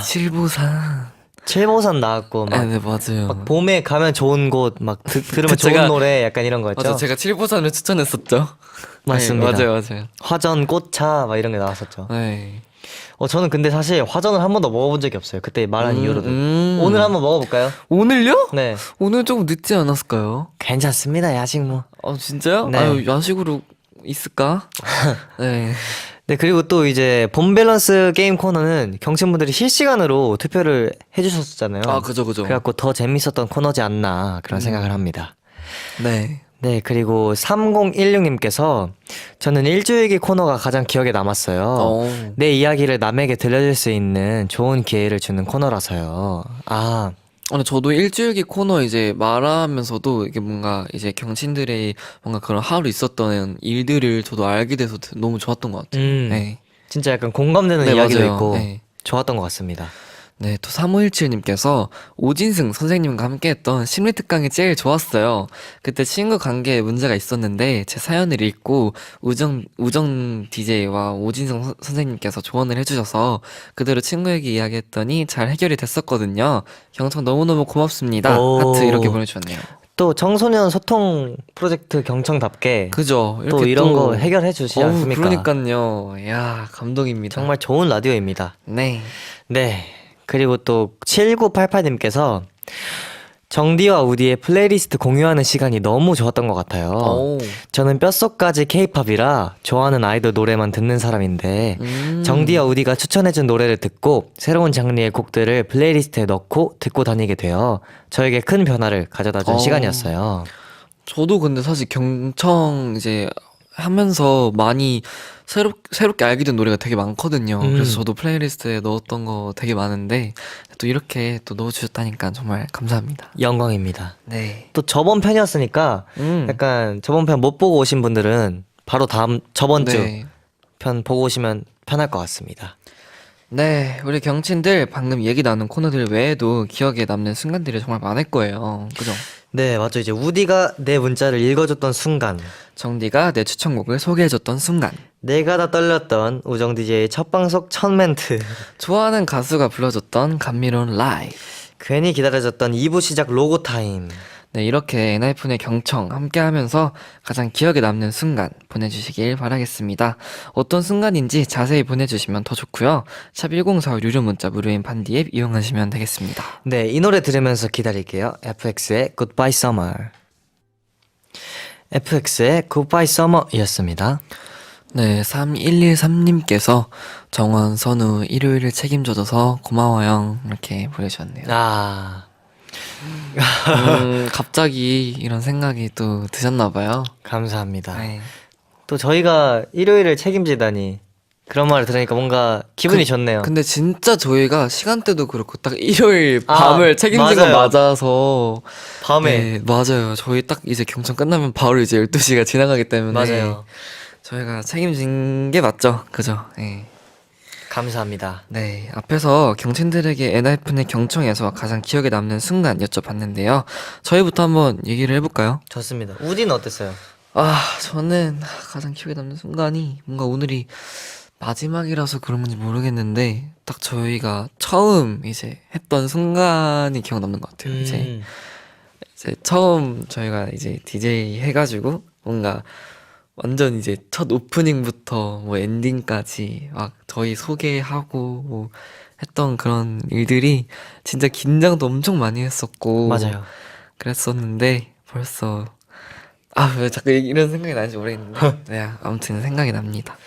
칠보산. 칠보산 나왔고, 막, 네, 맞아요. 막 봄에 가면 좋은 곳, 막 들으면 좋은 제가- 노래, 약간 이런 거였죠. 맞아, 제가 칠보산을 추천했었죠. 맞습니다. 네, 맞아요. 화전, 꽃차, 막 이런 게 나왔었죠. 네. 저는 근데 사실 화전을 한 번도 먹어본 적이 없어요. 그때 말한 이후로도. 음. 오늘 한번 먹어볼까요? 오늘요? 네. 오늘 조금 늦지 않았을까요? 괜찮습니다, 야식 뭐. 진짜요? 네. 아유, 야식으로 있을까? 네. 네, 그리고 또 이제 봄 밸런스 게임 코너는 경친분들이 실시간으로 투표를 해주셨잖아요. 그죠. 그래갖고 더 재밌었던 코너지 않나 그런 생각을 합니다. 네. 네, 그리고 3016님께서 저는 일주일기 코너가 가장 기억에 남았어요. 내 이야기를 남에게 들려줄 수 있는 좋은 기회를 주는 코너라서요. 근데 저도 일주일기 코너 이제 말하면서도 이게 뭔가 이제 경친들의 뭔가 그런 하루 있었던 일들을 저도 알게 돼서 너무 좋았던 것 같아요. 네. 진짜 약간 공감되는 네, 이야기도 맞아요. 있고 네. 좋았던 것 같습니다. 네, 또 3517님께서 오진승 선생님과 함께 했던 심리특강이 제일 좋았어요. 그때 친구 관계에 문제가 있었는데 제 사연을 읽고 우정 DJ와 오진승 선생님께서 조언을 해주셔서 그대로 친구에게 이야기했더니 잘 해결이 됐었거든요. 경청 너무너무 고맙습니다. 오. 하트 이렇게 보내주셨네요. 또 청소년 소통 프로젝트 경청답게 그죠? 또 이렇게 이런 거 해결해 주시지 않습니까? 그러니까요. 야, 감동입니다. 정말 좋은 라디오입니다. 네. 네. 그리고 또 7988님께서 정디와 우디의 플레이리스트 공유하는 시간이 너무 좋았던 것 같아요. 오. 저는 뼛속까지 케이팝이라 좋아하는 아이돌 노래만 듣는 사람인데 정디와 우디가 추천해준 노래를 듣고 새로운 장르의 곡들을 플레이리스트에 넣고 듣고 다니게 되어 저에게 큰 변화를 가져다 준 시간이었어요. 저도 근데 사실 경청 이제 하면서 많이 새롭게 알게 된 노래가 되게 많거든요. 그래서 저도 플레이리스트에 넣었던 거 되게 많은데 또 이렇게 또 넣어주셨다니까 정말 감사합니다. 영광입니다. 네. 또 저번 편이었으니까 약간 저번 편 못 보고 오신 분들은 바로 다음 저번 네. 주 편 보고 오시면 편할 것 같습니다. 네, 우리 경친들 방금 얘기 나눈 코너들 외에도 기억에 남는 순간들이 정말 많을 거예요. 그죠? 네, 맞죠. 이제 우디가 내 문자를 읽어줬던 순간, 정디가 내 추천곡을 소개해줬던 순간, 내가 다 떨렸던 우정 DJ의 첫 방송 첫 멘트, 좋아하는 가수가 불러줬던 감미로운 라이브. 괜히 기다려졌던 2부 시작 로고 타임. 네, 이렇게 엔하이픈의 경청 함께 하면서 가장 기억에 남는 순간 보내주시길 바라겠습니다. 어떤 순간인지 자세히 보내주시면 더 좋고요. 샵 1045 유료 문자 무료인 반디 앱 이용하시면 되겠습니다. 네, 이 노래 들으면서 기다릴게요. FX의 Goodbye Summer. FX의 Goodbye Summer 이었습니다. 네, 3113님께서 정원, 선우, 일요일을 책임져줘서 고마워요. 이렇게 보내주셨네요. 갑자기 이런 생각이 또 드셨나봐요. 감사합니다. 네. 또 저희가 일요일을 책임지다니 그런 말을 들으니까 뭔가 기분이 좋네요. 근데 진짜 저희가 시간대도 그렇고 딱 일요일 아, 밤을 책임진 건 맞아요. 맞아서 밤에 네, 맞아요. 저희 딱 이제 경청 끝나면 바로 이제 12시가 지나가기 때문에 맞아요. 저희가 책임진 게 맞죠. 그죠? 네. 감사합니다. 네, 앞에서 경친들에게 엔하이픈의 경청에서 가장 기억에 남는 순간 여쭤봤는데요. 저희부터 한번 얘기를 해볼까요? 좋습니다. 우디는 어땠어요? 저는 가장 기억에 남는 순간이 뭔가 오늘이 마지막이라서 그런 건지 모르겠는데 딱 저희가 처음 이제 했던 순간이 기억 남는 것 같아요. 이제 처음 저희가 이제 DJ 해가지고 뭔가 완전 이제 첫 오프닝부터 뭐 엔딩까지 막 저희 소개하고 뭐 했던 그런 일들이 진짜 긴장도 엄청 많이 했었고 맞아요. 그랬었는데 벌써 왜 자꾸 이런 생각이 나는지 모르겠는데 네, 아무튼 생각이 납니다.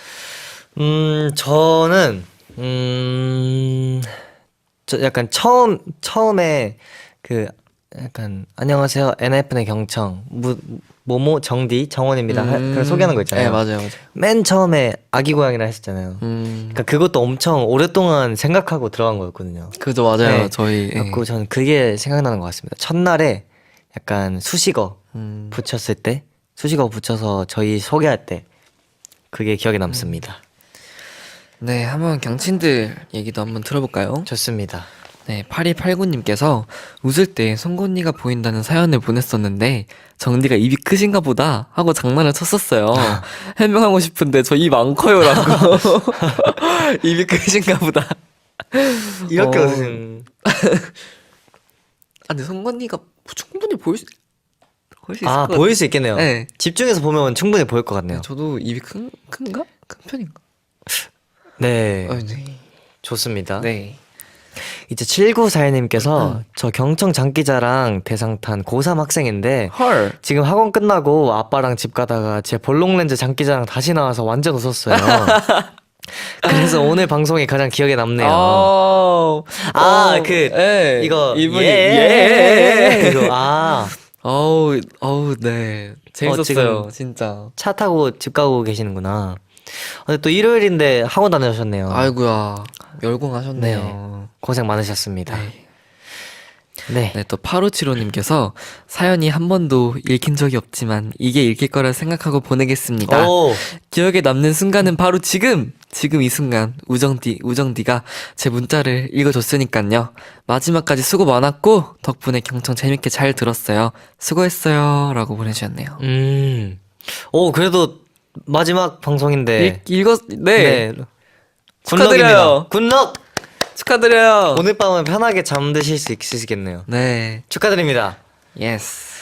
저는 저 약간 처음에 그 약간 안녕하세요 엔하이픈의 경청 모모 정디 정원입니다 그런 소개하는 거 있잖아요. 네, 맞아요. 맨 처음에 아기 고양이라 했었잖아요. 그러니까 그것도 엄청 오랫동안 생각하고 들어간 거였거든요. 그죠, 맞아요. 네. 저희 그래갖고 저는 그게 생각나는 것 같습니다. 첫날에 약간 수식어 붙였을 때 수식어 붙여서 저희 소개할 때 그게 기억에 남습니다. 네, 한번 경친들 얘기도 한번 들어볼까요? 좋습니다. 네, 8289님께서 웃을 때 송곳니가 보인다는 사연을 보냈었는데 정디가 입이 크신가 보다 하고 장난을 쳤었어요. 해명하고 싶은데 저 입 안 커요 라고. 입이 크신가 보다. 이렇게 어. 웃음. 아, 근데 송곳니가 충분히 보일 수 있을 것 같아요. 보일 수 있겠네요. 네. 집중해서 보면 충분히 보일 것 같네요. 저도 입이 큰가? 큰 편인가? 네. 네. 좋습니다. 네. 이제 7941님께서 저 경청 장기자랑 대상 탄 고3 학생인데 헐. 지금 학원 끝나고 아빠랑 집 가다가 제 볼록렌즈 장기자랑 다시 나와서 완전 웃었어요. 그래서 오늘 방송이 가장 기억에 남네요. 예. 이분이 이거 네. 재밌었어요, 지금 진짜. 차 타고 집 가고 계시는구나. 근데 또 일요일인데 학원 다녀오셨네요. 아이고야, 열공하셨네요. 고생 많으셨습니다. 네. 네. 네, 또 8575님께서 사연이 한 번도 읽힌 적이 없지만 이게 읽힐 거라 생각하고 보내겠습니다. 오, 기억에 남는 순간은 바로 지금 이 순간 우정디가 제 문자를 읽어줬으니깐요. 마지막까지 수고 많았고 덕분에 경청 재밌게 잘 들었어요. 수고했어요 라고 보내주셨네요. 오, 그래도 마지막 방송인데. 네. 굿럭입니다. 축하드려요. 굿럭! 축하드려요. 오늘 밤은 편하게 잠드실 수 있으시겠네요. 네. 축하드립니다. 예스.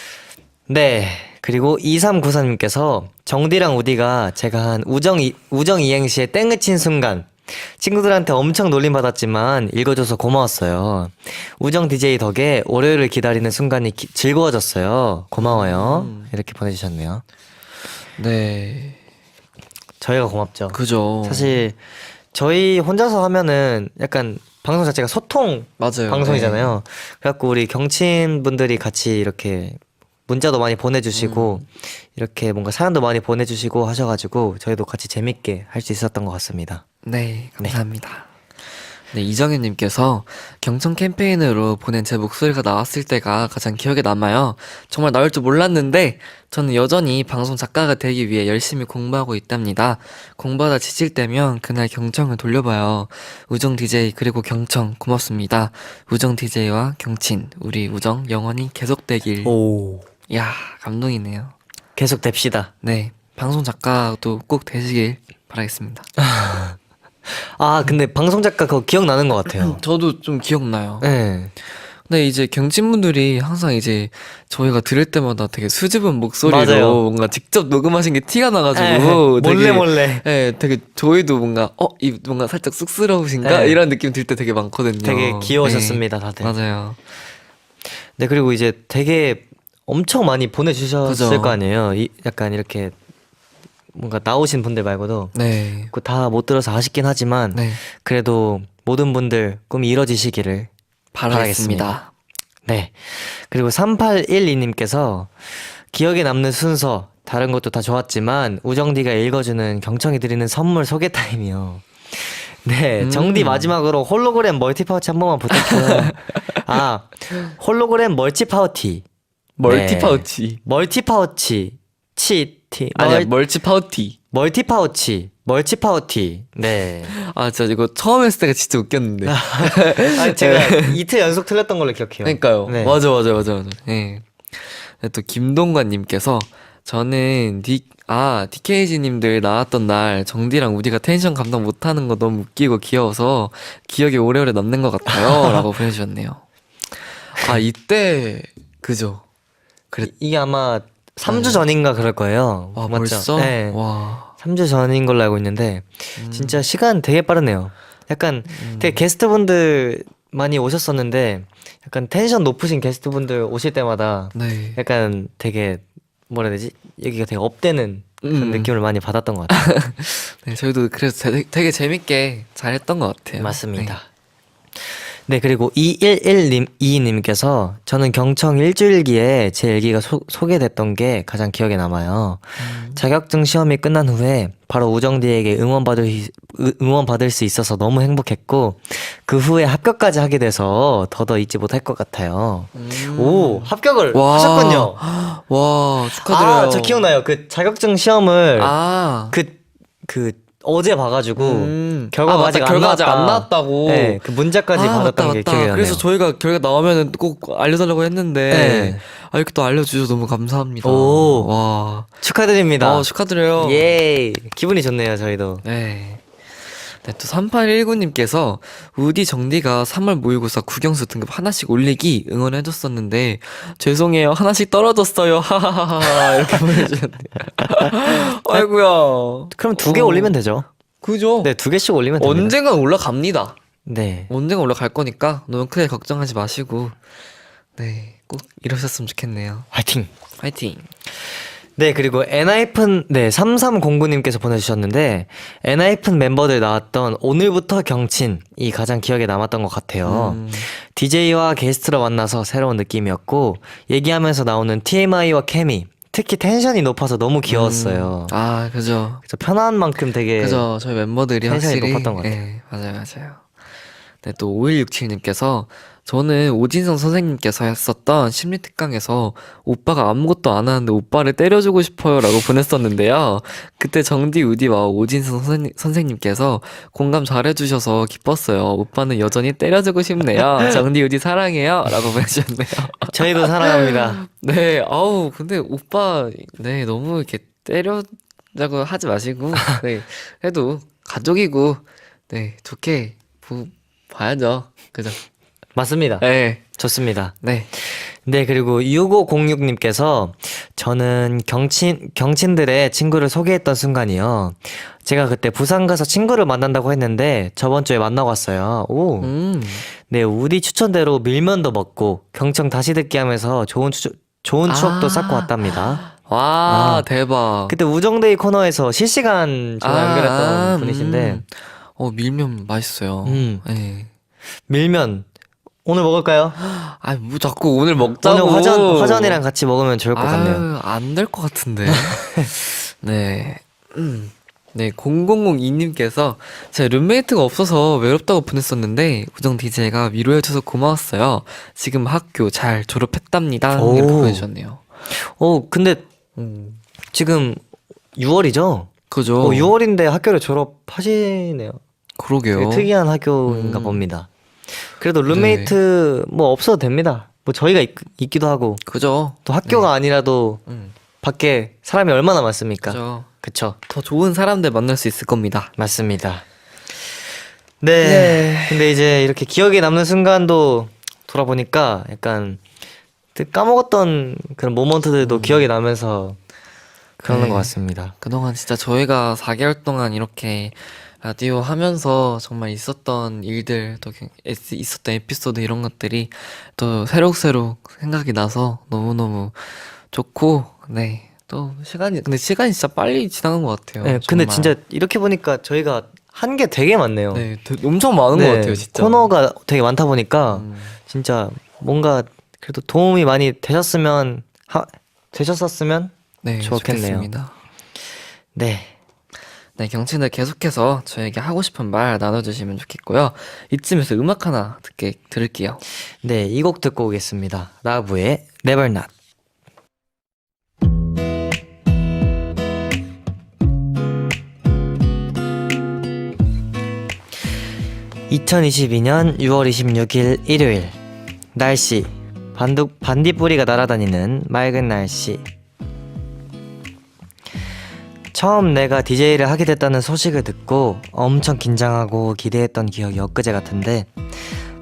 네. 그리고 2394님께서 정디랑 우디가 제가 한 우정 이행시에 땡을 친 순간 친구들한테 엄청 놀림받았지만 읽어줘서 고마웠어요. 우정 DJ 덕에 월요일을 기다리는 순간이 즐거워졌어요. 고마워요. 이렇게 보내주셨네요. 네. 저희가 고맙죠. 그죠. 사실 저희 혼자서 하면은 약간 방송 자체가 소통 맞아요. 방송이잖아요. 그래갖고 우리 경친 분들이 같이 이렇게 문자도 많이 보내주시고 이렇게 뭔가 사연도 많이 보내주시고 하셔가지고 저희도 같이 재밌게 할 수 있었던 것 같습니다. 네, 감사합니다. 네, 이정현님께서 경청 캠페인으로 보낸 제 목소리가 나왔을 때가 가장 기억에 남아요. 정말 나올 줄 몰랐는데 저는 여전히 방송 작가가 되기 위해 열심히 공부하고 있답니다. 공부하다 지칠 때면 그날 경청을 돌려봐요. 우정 DJ 그리고 경청 고맙습니다. 우정 DJ와 경친 우리 우정 영원히 계속되길. 오, 이야, 감동이네요. 계속 됩시다. 네, 방송 작가도 꼭 되시길 바라겠습니다. 근데 방송 작가 그거 기억나는 것 같아요. 저도 좀 기억나요. 네. 근데 이제 경친분들이 항상 이제 저희가 들을 때마다 되게 수줍은 목소리로 맞아요. 뭔가 직접 녹음하신 게 티가 나가지고 몰래 몰래 되게 저희도 뭔가 이 뭔가 살짝 쑥스러우신가 네. 이런 느낌 들 때 되게 많거든요. 되게 귀여우셨습니다, 다들. 네, 맞아요. 네, 그리고 이제 되게 엄청 많이 보내주셨을 그죠. 거 아니에요. 약간 이렇게 뭔가 나오신 분들 말고도 네, 그 다 못 들어서 아쉽긴 하지만 네, 그래도 모든 분들 꿈이 이뤄지시기를 바라겠습니다. 네. 그리고 3812님께서 기억에 남는 순서 다른 것도 다 좋았지만 우정디가 읽어주는 경청이 드리는 선물 소개 타임이요. 네, 정디 마지막으로 홀로그램 멀티 파우치 한 번만 부탁해요. 홀로그램 멀티 파우치. 멀티 네. 파우치. 멀티 파우치. 아니야, 멀치 파우티. 멀티 파우치. 멀티 파우치. 네. 아, 진짜 이거 처음 했을 때가 진짜 웃겼는데. 제가 이틀 연속 틀렸던 걸로 기억해요. 그러니까요. 네. 맞아. 네. 네, 또 김동관님께서 저는 DKG님들 나왔던 날 정디랑 우디가 텐션 감당 못하는 거 너무 웃기고 귀여워서 기억에 오래오래 남는 것 같아요. 라고 보내주셨네요. 이때 그죠. 이게 아마 3주 전인가 그럴 거예요. 와, 맞죠? 벌써? 네. 와. 3주 전인 걸로 알고 있는데 진짜 시간 되게 빠르네요. 약간 되게 게스트분들 많이 오셨었는데 약간 텐션 높으신 게스트분들 오실 때마다 네. 약간 되게 뭐라 해야 되지? 여기가 되게 업되는 그런 느낌을 많이 받았던 것 같아요. 네, 저희도 그래서 되게 재밌게 잘했던 것 같아요. 맞습니다. 네, 그리고 2112님께서 저는 경청 일주일기에 제 일기가 소개됐던 게 가장 기억에 남아요. 자격증 시험이 끝난 후에 바로 우정디에게 응원받을 수 있어서 너무 행복했고 그 후에 합격까지 하게 돼서 더더 잊지 못할 것 같아요. 오, 합격을 와. 하셨군요. 와, 축하드려요. 저 기억나요. 그 자격증 시험을 아, 그 어제 봐가지고 결과가 맞다. 아직 안 결과 아직 안 나왔다. 나왔다고. 네, 그 문자까지 받았던 게 기억이 나네요. 그래서 저희가 결과 나오면은 꼭 알려달라고 했는데 네. 이렇게 또 알려주셔서 너무 감사합니다. 오. 와, 축하드립니다. 축하드려요. 예, 기분이 좋네요 저희도. 네. 네, 또 3819님께서 우디 정디가 3월 모의고사 국영수 등급 하나씩 올리기 응원해줬었는데 죄송해요 하나씩 떨어졌어요 하하하하 이렇게 보내주셨네요. 아이고야. 그럼 2개 올리면 되죠. 그죠? 네, 2개씩 올리면 됩니다. 언젠간 올라갑니다. 네. 언젠가 올라갈 거니까 너무 크게 걱정하지 마시고 네, 꼭 이러셨으면 좋겠네요. 화이팅. 파이팅. 네, 그리고 네, 3309님께서 보내주셨는데, 엔하이픈 멤버들 나왔던 오늘부터 경친이 가장 기억에 남았던 것 같아요. DJ와 게스트로 만나서 새로운 느낌이었고, 얘기하면서 나오는 TMI와 케미, 특히 텐션이 높아서 너무 귀여웠어요. 아, 그죠. 그래서 편한 만큼 되게 그죠. 저희 멤버들이 텐션이 확실히 높았던 것 같아요. 네, 맞아요. 네, 또 5167님께서 저는 오진성 선생님께서 했었던 심리 특강에서 오빠가 아무것도 안 하는데 오빠를 때려주고 싶어요라고 보냈었는데요. 그때 정디 우디와 오진성 선생님께서 공감 잘해주셔서 기뻤어요. 오빠는 여전히 때려주고 싶네요. 정디 우디 사랑해요라고 보내주셨네요. 저희도 사랑합니다. 네, 아우 근데 오빠 네 너무 이렇게 때려자고 하지 마시고 네 그래도 가족이고 네 좋게 봐야죠. 그죠? 맞습니다. 네. 좋습니다. 네. 네, 그리고 6506님께서 저는 경친들의 친구를 소개했던 순간이요. 제가 그때 부산 가서 친구를 만난다고 했는데 저번 주에 만나고 왔어요. 오. 네, 우디 추천대로 밀면도 먹고 경청 다시 듣기 하면서 좋은 추억도 쌓고 왔답니다. 와, 대박. 그때 우정데이 코너에서 실시간 전화 연결했던 분이신데 밀면 맛있어요. 네. 밀면 오늘 먹을까요? 아, 뭐 자꾸 오늘 먹자고. 오늘 화전이랑 같이 먹으면 좋을 것 같네요. 안 될 것 같은데. 네. 네, 0002님께서 제 룸메이트가 없어서 외롭다고 보냈었는데 우정 DJ가 위로해줘서 고마웠어요. 지금 학교 잘 졸업했답니다. 오. 이렇게 보내주셨네요. 근데 지금 6월이죠? 그죠? 6월인데 학교를 졸업하시네요. 그러게요. 되게 특이한 학교인가 봅니다. 그래도 룸메이트 뭐 없어도 됩니다. 뭐 저희가 있기도 하고 그죠? 또 학교가 아니라도 밖에 사람이 얼마나 많습니까? 그죠. 그쵸? 더 좋은 사람들 만날 수 있을 겁니다. 맞습니다. 네. 근데 이제 이렇게 기억에 남는 순간도 돌아보니까 약간 까먹었던 그런 모먼트들도 기억에 나면서 그러는 네. 것 같습니다. 그동안 진짜 저희가 4개월 동안 이렇게 라디오 하면서 정말 있었던 일들, 또 있었던 에피소드 이런 것들이 또 새록새록 생각이 나서 너무너무 좋고, 네. 또 근데 시간이 진짜 빨리 지나간 것 같아요. 네, 근데 정말. 진짜 이렇게 보니까 저희가 한 게 되게 많네요. 네, 엄청 많은 것 같아요, 진짜. 코너가 되게 많다 보니까 진짜 뭔가 그래도 도움이 많이 되셨었으면 네, 좋겠네요. 좋겠습니다. 네. 네, 경친들 계속해서 저에게 하고 싶은 말 나눠주시면 좋겠고요. 이쯤에서 음악 하나 들을게요. 네, 이 곡 듣고 오겠습니다. 라브의 Never Not. (2022년 6월 26일) 일요일 날씨 반딧불이가 날아다니는 맑은 날씨. 처음 내가 DJ를 하게 됐다는 소식을 듣고 엄청 긴장하고 기대했던 기억이 엊그제 같은데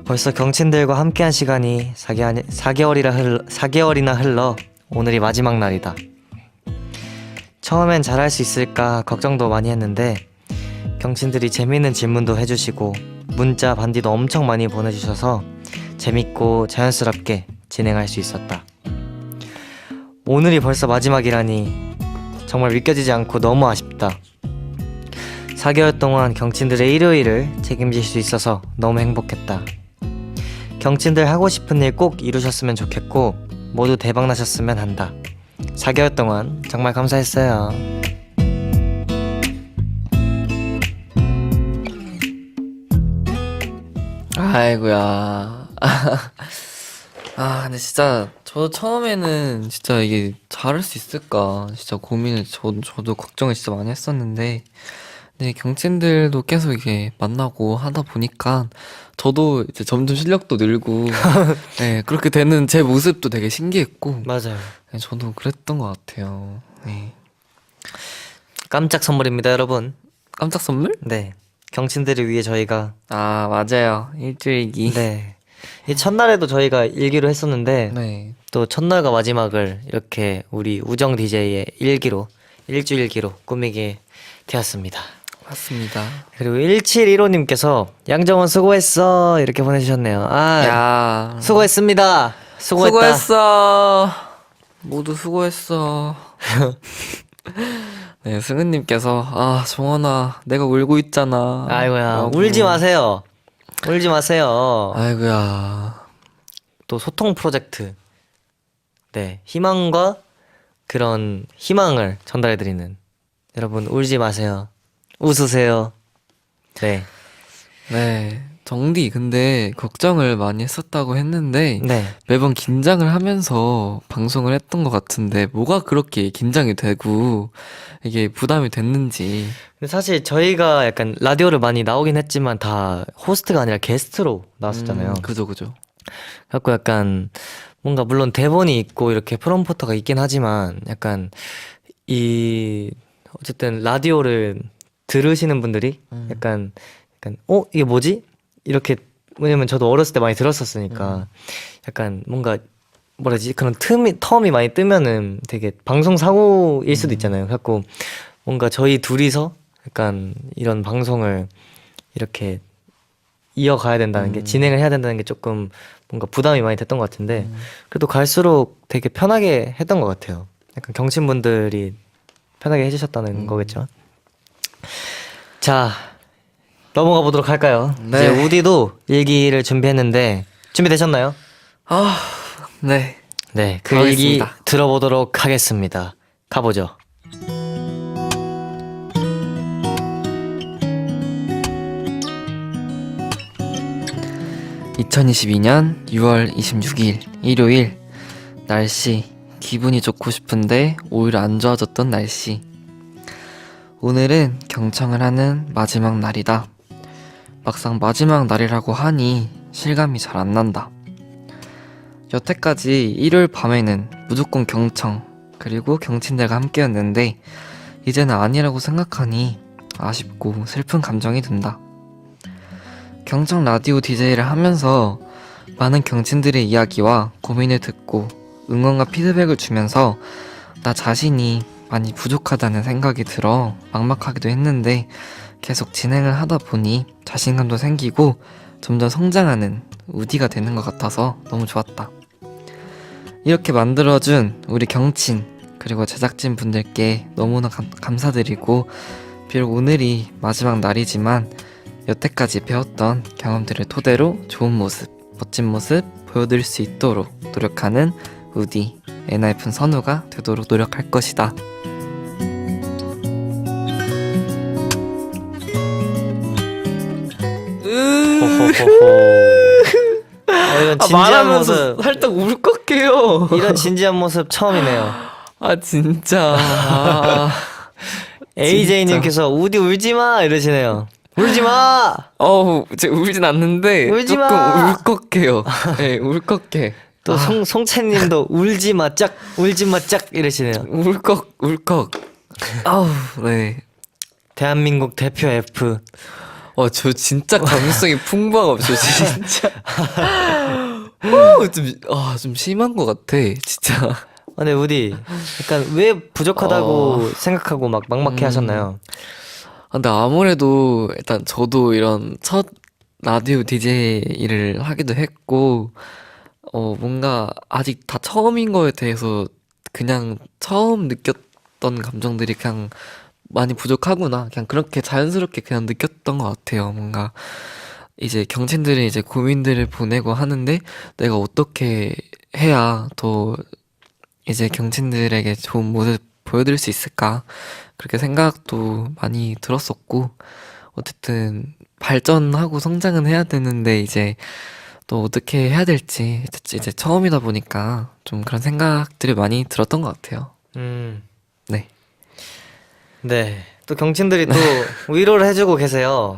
벌써 경친들과 함께한 시간이 4개월이나 흘러 오늘이 마지막 날이다. 처음엔 잘할 수 있을까 걱정도 많이 했는데 경친들이 재미있는 질문도 해주시고 문자 반디도 엄청 많이 보내주셔서 재밌고 자연스럽게 진행할 수 있었다. 오늘이 벌써 마지막이라니 정말 믿겨지지 않고 너무 아쉽다. 4개월 동안 경친들의 일요일을 책임질 수 있어서 너무 행복했다. 경친들 하고 싶은 일 꼭 이루셨으면 좋겠고 모두 대박 나셨으면 한다. 4개월 동안 정말 감사했어요. 아이고야. 근데 진짜 저도 처음에는 진짜 이게 잘할 수 있을까 진짜 고민을 저도 걱정을 진짜 많이 했었는데 네, 경친들도 계속 이게 만나고 하다 보니까 저도 이제 점점 실력도 늘고 네, 그렇게 되는 제 모습도 되게 신기했고 맞아요. 네, 저도 그랬던 것 같아요. 네. 깜짝 선물입니다, 여러분. 깜짝 선물? 네. 경친들을 위해 저희가 아, 맞아요. 일주일기. 네. 이 첫날에도 저희가 일기로 했었는데 네. 또 첫날과 마지막을 이렇게 우리 우정 DJ의 일기로 일주일기로 꾸미게 되었습니다. 맞습니다. 그리고 1715님께서 양정원 수고했어 이렇게 보내주셨네요. 아, 야, 수고했습니다. 수고했다. 수고했어. 모두 수고했어. 네, 승은님께서 아, 정원아, 내가 울고 있잖아. 아이고야, 라고. 울지 마세요. 울지 마세요. 아이고야. 또 소통 프로젝트. 네, 희망과 그런 희망을 전달해드리는 여러분 울지 마세요. 웃으세요. 네, 네, 정디 근데 걱정을 많이 했었다고 했는데 네. 매번 긴장을 하면서 방송을 했던 것 같은데 뭐가 그렇게 긴장이 되고 이게 부담이 됐는지. 근데 사실 저희가 약간 라디오를 많이 나오긴 했지만 다 호스트가 아니라 게스트로 나왔었잖아요. 그죠, 그죠. 그래갖고 약간 뭔가 물론 대본이 있고 이렇게 프롬포터가 있긴 하지만 약간 이 어쨌든 라디오를 들으시는 분들이 약간 이게 뭐지? 이렇게 왜냐면 저도 어렸을 때 많이 들었었으니까 약간 뭔가 뭐라지 그런 텀이 많이 뜨면은 되게 방송 사고일 수도 있잖아요. 그래갖고 뭔가 저희 둘이서 약간 이런 방송을 이렇게 이어가야 된다는 게 진행을 해야 된다는 게 조금 뭔가 부담이 많이 됐던 것 같은데 그래도 갈수록 되게 편하게 했던 것 같아요. 약간 경친분들이 편하게 해주셨다는 거겠죠. 자, 넘어가 보도록 할까요? 네. 이제 우디도 일기를 준비했는데 준비되셨나요? 아, 네. 네, 그 일기 가보겠습니다. 들어보도록 하겠습니다. 가보죠. 2022년 6월 26일 일요일 날씨 기분이 좋고 싶은데 오히려 안 좋아졌던 날씨. 오늘은 경청을 하는 마지막 날이다. 막상 마지막 날이라고 하니 실감이 잘 안 난다. 여태까지 일요일 밤에는 무조건 경청 그리고 경친들과 함께였는데 이제는 아니라고 생각하니 아쉽고 슬픈 감정이 든다. 경청 라디오 DJ를 하면서 많은 경친들의 이야기와 고민을 듣고 응원과 피드백을 주면서 나 자신이 많이 부족하다는 생각이 들어 막막하기도 했는데 계속 진행을 하다 보니 자신감도 생기고 점점 성장하는 우디가 되는 것 같아서 너무 좋았다. 이렇게 만들어준 우리 경친 그리고 제작진 분들께 너무나 감사드리고 비록 오늘이 마지막 날이지만 여태까지 배웠던 경험들을 토대로 좋은 모습, 멋진 모습 보여드릴 수 있도록 노력하는 우디, 엔하이픈 선우가 되도록 노력할 것이다. 이런 진지한 모습, 살짝 울컥해요. 이런 진지한 모습 처음이네요. 아 진짜. 아, AJ님께서 우디 울지 마 이러시네요. 울지 마. 제가 울진 않는데 울지 조금 마! 울컥해요. 네, 울컥해. 또 송채님도 울지 마 짝, 울지 마 짝 이러시네요. 울컥. 아우, 네. 대한민국 대표 F. 저 진짜 감수성이 풍부한가 봐요, 진짜. 좀 심한 것 같아, 진짜. 근데 우디 약간 왜 부족하다고 생각하고 막 막막해 하셨나요? 근데 아무래도 일단 저도 이런 첫 라디오 DJ를 하기도 했고, 뭔가 아직 다 처음인 거에 대해서 그냥 처음 느꼈던 감정들이 그냥 많이 부족하구나. 그냥 그렇게 자연스럽게 그냥 느꼈던 것 같아요. 뭔가 이제 경친들이 이제 고민들을 보내고 하는데 내가 어떻게 해야 더 이제 경친들에게 좋은 모습 보여드릴 수 있을까? 그렇게 생각도 많이 들었었고, 어쨌든 발전하고 성장은 해야 되는데 이제 또 어떻게 해야 될지 이제 처음이다 보니까 좀 그런 생각들이 많이 들었던 것 같아요. 네. 네. 또 경친들이 또 위로를 해주고 계세요.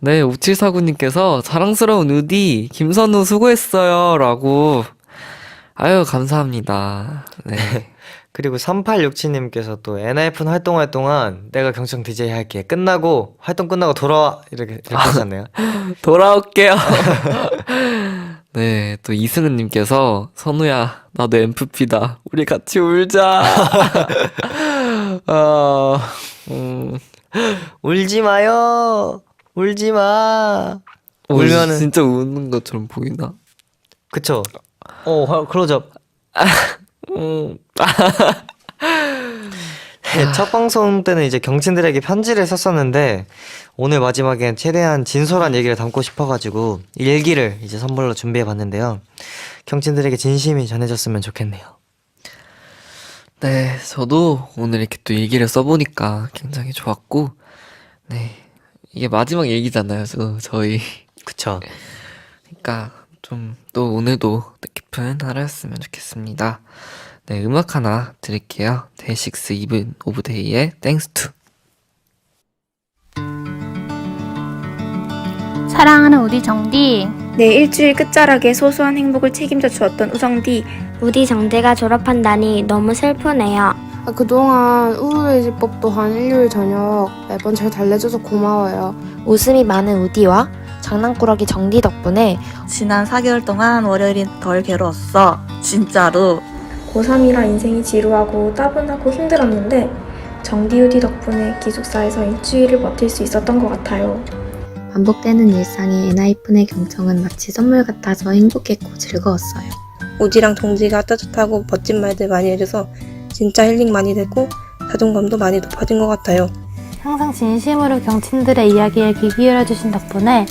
네, 5749님께서 자랑스러운 우디, 김선우 수고했어요. 라고. 아유, 감사합니다. 네. 그리고 3867님께서 또 NIF는 활동할 동안 내가 경청 DJ 할게. 활동 끝나고 돌아와. 이렇게 하셨네요. 돌아올게요. 네, 또 이승은님께서 선우야, 나도 MFP다. 우리 같이 울자. 울지 마요. 울지 마. 울면은 진짜 우는 것처럼 보이나? 그쵸. 클로즈업. 네, 첫 방송 때는 이제 경친들에게 편지를 썼었는데 오늘 마지막엔 최대한 진솔한 얘기를 담고 싶어가지고 일기를 이제 선물로 준비해봤는데요. 경친들에게 진심이 전해졌으면 좋겠네요. 네, 저도 오늘 이렇게 또 일기를 써보니까 굉장히 좋았고, 네, 이게 마지막 일기잖아요, 저희. 그쵸. 그러니까 좀 또 오늘도 뜻깊은 하루였으면 좋겠습니다. 네, 음악 하나 드릴게요. 데이식스 이븐 오브 데이의 땡스 투. 사랑하는 우리 정디. 내 일주일 끝자락에 소소한 행복을 책임져 주었던 우정디. 우리 정대가 졸업한다니 너무 슬프네요. 그동안 우울해질 법도 한 일요일 저녁 매번 잘 달래줘서 고마워요. 웃음이 많은 우디와 장난꾸러기 정디 덕분에 지난 4개월 동안 월요일이 덜 괴로웠어. 진짜로. 고3이라 인생이 지루하고 따분하고 힘들었는데 정디우디 덕분에 기숙사에서 일주일을 버틸 수 있었던 것 같아요. 반복되는 일상의 엔하이픈의 경청은 마치 선물 같아서 행복했고 즐거웠어요. 우지랑 정지가 따뜻하고 멋진 말들 많이 해줘서 진짜 힐링 많이 되고 자존감도 많이 높아진 것 같아요. 항상 진심으로 경친들의 이야기에 귀 기울여주신 덕분에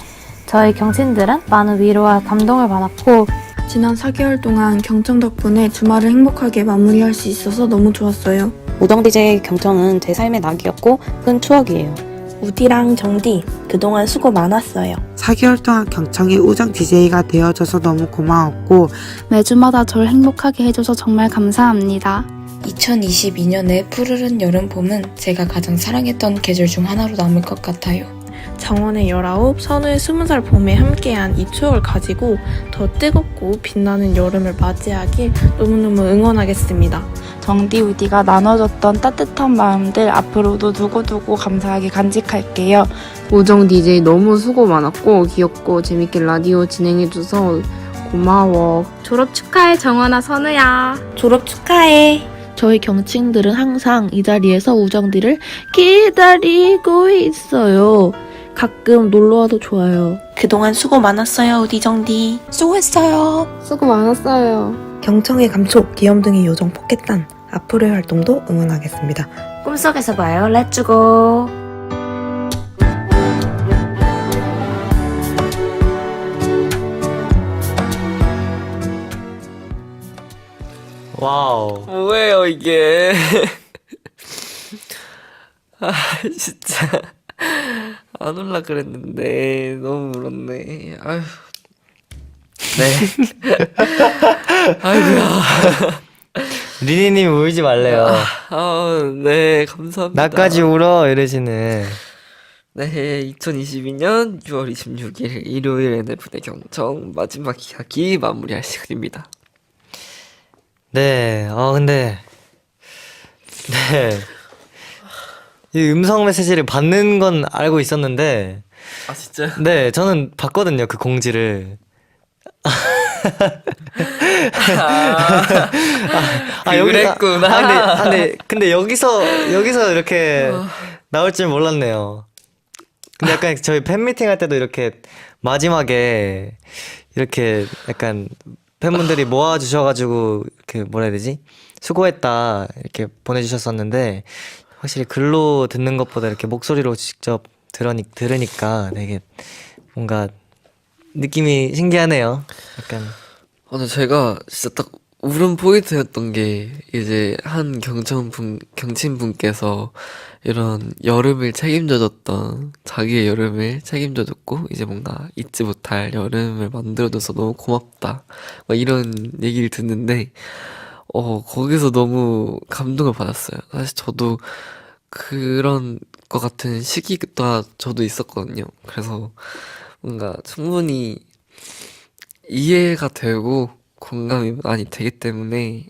저희 경친들은 많은 위로와 감동을 받았고, 지난 4개월 동안 경청 덕분에 주말을 행복하게 마무리할 수 있어서 너무 좋았어요. 우정 DJ 경청은 제 삶의 낙이었고 큰 추억이에요. 우디랑 정디, 그동안 수고 많았어요. 4개월 동안 경청의 우정 DJ가 되어줘서 너무 고마웠고 매주마다 절 행복하게 해줘서 정말 감사합니다. 2022년의 푸르른 여름 봄은 제가 가장 사랑했던 계절 중 하나로 남을 것 같아요. 정원의 19, 선우의 20살 봄에 함께한 이 추억을 가지고 더 뜨겁고 빛나는 여름을 맞이하길 너무너무 응원하겠습니다. 정디 우디가 나눠줬던 따뜻한 마음들 앞으로도 두고두고 감사하게 간직할게요. 우정 DJ 너무 수고 많았고 귀엽고 재밌게 라디오 진행해줘서 고마워. 졸업 축하해 정원아 선우야. 졸업 축하해. 저희 경친들은 항상 이 자리에서 우정디를 기다리고 있어요. 가끔 놀러와도 좋아요. 그동안 수고 많았어요, 우디 정디. 수고했어요. 수고 많았어요. 경청의 감촉, 귀염둥이 요정 포켓단. 앞으로의 활동도 응원하겠습니다. 꿈속에서 봐요. 렛츠고. 와우. 뭐예요, 이게. 아, 진짜. 안 올라 그랬는데, 너무 울었네. 아휴. 네. 아이고야. 리니님 울지 말래요. 네, 감사합니다. 나까지 울어 이러시네. 네, 2022년 6월 26일 일요일 NF의 경청 마지막 이야기 마무리할 시간입니다. 네, 근데 네, 이 음성 메시지를 받는 건 알고 있었는데, 아, 진짜요? 네, 저는 봤거든요, 그 공지를. 그랬구나. 근데 여기서 이렇게 나올 줄 몰랐네요. 근데 약간 저희 팬미팅 할 때도 이렇게 마지막에 이렇게 약간 팬분들이 모아주셔가지고 이렇게 뭐라 해야 되지? 수고했다 이렇게 보내주셨었는데, 확실히 글로 듣는 것보다 이렇게 목소리로 직접 들으니까 되게 뭔가 느낌이 신기하네요. 약간. 근데 제가 진짜 딱 울음 포인트였던 게, 이제 한 경친분께서 이런 여름을 책임져줬던, 자기의 여름을 책임져줬고 이제 뭔가 잊지 못할 여름을 만들어줘서 너무 고맙다, 막 이런 얘기를 듣는데 거기서 너무 감동을 받았어요. 사실 저도 그런 것 같은 시기가 저도 있었거든요. 그래서 뭔가 충분히 이해가 되고 공감이 많이 되기 때문에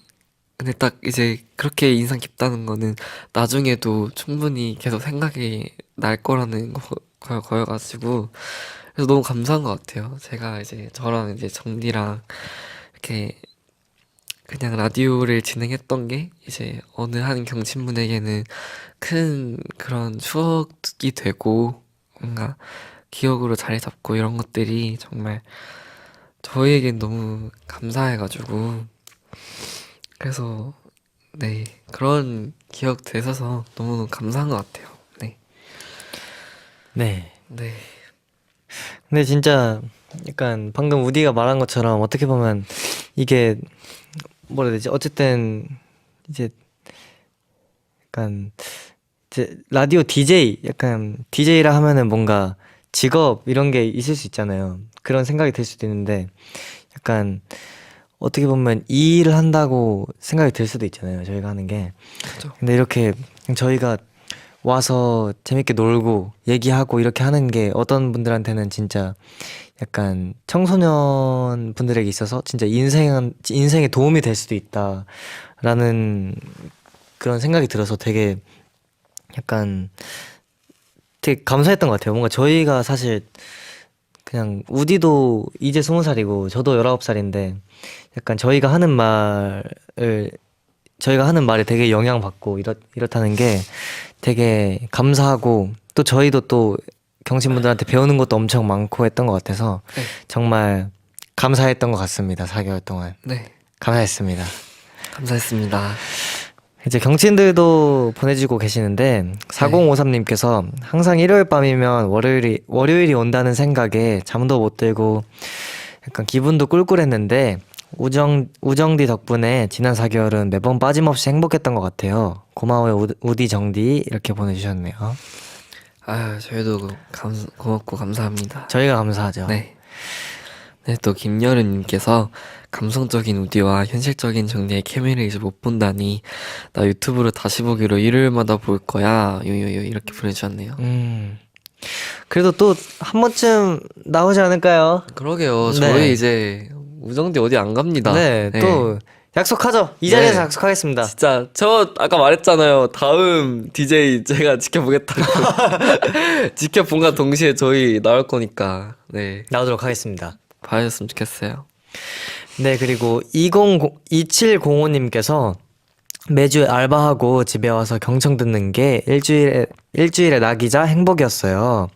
근데 딱 이제 그렇게 인상 깊다는 거는 나중에도 충분히 계속 생각이 날 거라는 거여가지고 그래서 너무 감사한 것 같아요. 제가 이제 저랑 이제 정디랑 이렇게 그냥 라디오를 진행했던 게 이제 어느 한 경친분에게는 큰 그런 추억이 되고 뭔가 기억으로 자리 잡고 이런 것들이 정말 저희에겐 너무 감사해가지고 그래서 네 그런 기억 되셔서 너무너무 감사한 것 같아요. 네. 네. 네. 근데 진짜 약간 방금 우디가 말한 것처럼 어떻게 보면 이게 뭐라 해야 되지? 어쨌든 이제 약간 이제 라디오 DJ 약간 DJ라 하면은 뭔가 직업 이런 게 있을 수 있잖아요. 그런 생각이 들 수도 있는데 약간 어떻게 보면 이 일을 한다고 생각이 들 수도 있잖아요. 저희가 하는 게. 그죠. 근데 이렇게 저희가 와서 재밌게 놀고 얘기하고 이렇게 하는 게 어떤 분들한테는 진짜 약간 청소년 분들에게 있어서 진짜 인생에 도움이 될 수도 있다라는 그런 생각이 들어서 되게 약간 되게 감사했던 것 같아요. 뭔가 저희가 사실 그냥 우디도 이제 20살이고 저도 19살인데 약간 저희가 하는 말에 되게 영향받고 이렇다는 게 되게 감사하고 또 저희도 또 경신분들한테 배우는 것도 엄청 많고 했던 것 같아서 네. 정말 감사했던 것 같습니다. 4개월 동안. 네. 감사했습니다. 감사했습니다. 이제 경친들도 보내주고 계시는데 4053님께서 항상 일요일 밤이면 월요일이 온다는 생각에 잠도 못 들고 약간 기분도 꿀꿀했는데 우정디 덕분에 지난 4개월은 매번 빠짐없이 행복했던 것 같아요. 고마워요 우디 정디 이렇게 보내주셨네요. 아 저희도 고맙고 감사합니다. 저희가 감사하죠. 네. 네, 또 김여름님께서 감성적인 우디와 현실적인 정디의 케미를 이제 못 본다니 나 유튜브로 다시 보기로 일요일마다 볼 거야 유유유 이렇게 보내주셨네요. 그래도 또 한 번쯤 나오지 않을까요? 그러게요. 네. 저희 이제 우정디 어디 안 갑니다. 네, 또 약속하죠. 이 자리에서 네. 약속하겠습니다. 진짜 저 아까 말했잖아요. 다음 DJ 제가 지켜보겠다고. 지켜본과 동시에 저희 나올 거니까 네 나오도록 하겠습니다. 봐주셨으면 좋겠어요. 네, 그리고 2705님께서 매주 알바하고 집에 와서 경청 듣는 게 일주일에 낙이자 행복이었어요.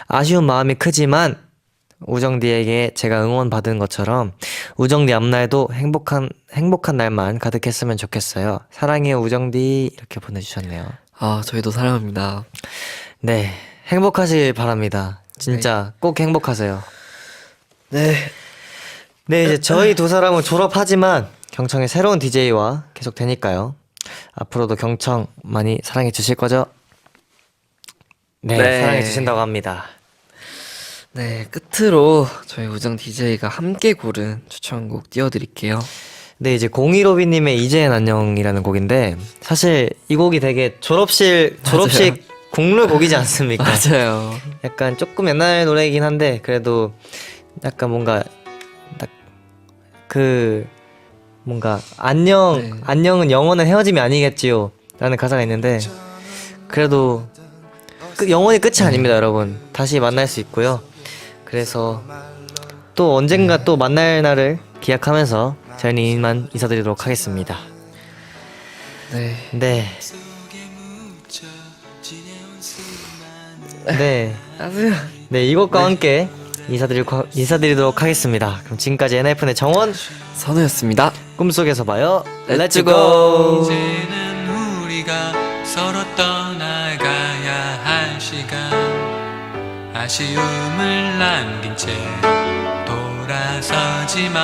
아쉬운 마음이 크지만 우정디에게 제가 응원받은 것처럼 우정디 앞날도 행복한 날만 가득했으면 좋겠어요. 사랑해요 우정디 이렇게 보내주셨네요. 아 저희도 사랑합니다. 네, 행복하시길 바랍니다. 진짜 꼭 행복하세요. 네. 네, 이제 저희 두 사람은 졸업하지만 경청의 새로운 DJ와 계속 되니까요. 앞으로도 경청 많이 사랑해 주실 거죠? 네, 네. 사랑해 주신다고 합니다. 네, 끝으로 저희 우정 DJ가 함께 고른 추천곡 띄워드릴게요. 네, 이제 0152님의 이제는 안녕이라는 곡인데 사실 이 곡이 되게 졸업식 국룰 곡이지 않습니까? 맞아요. 약간 조금 옛날 노래이긴 한데 그래도 약간 뭔가 딱 그 뭔가 안녕은 영원한 헤어짐이 아니겠지요 라는 가사가 있는데 그래도 영원히 끝이 아닙니다 여러분. 다시 만날 수 있고요. 그래서 또 언젠가 또 만날 날을 기약하면서 저희는 이만 인사드리도록 하겠습니다. 네. 네. 네. 네, 이곡과 함께 인사드리도록 하겠습니다. 그럼 지금까지 NF의 정원 선우였습니다. 꿈속에서 봐요. Let's go. 이제는 우리가 서로 떠나가야 할 시간 아쉬움을 남긴 채 돌아서지만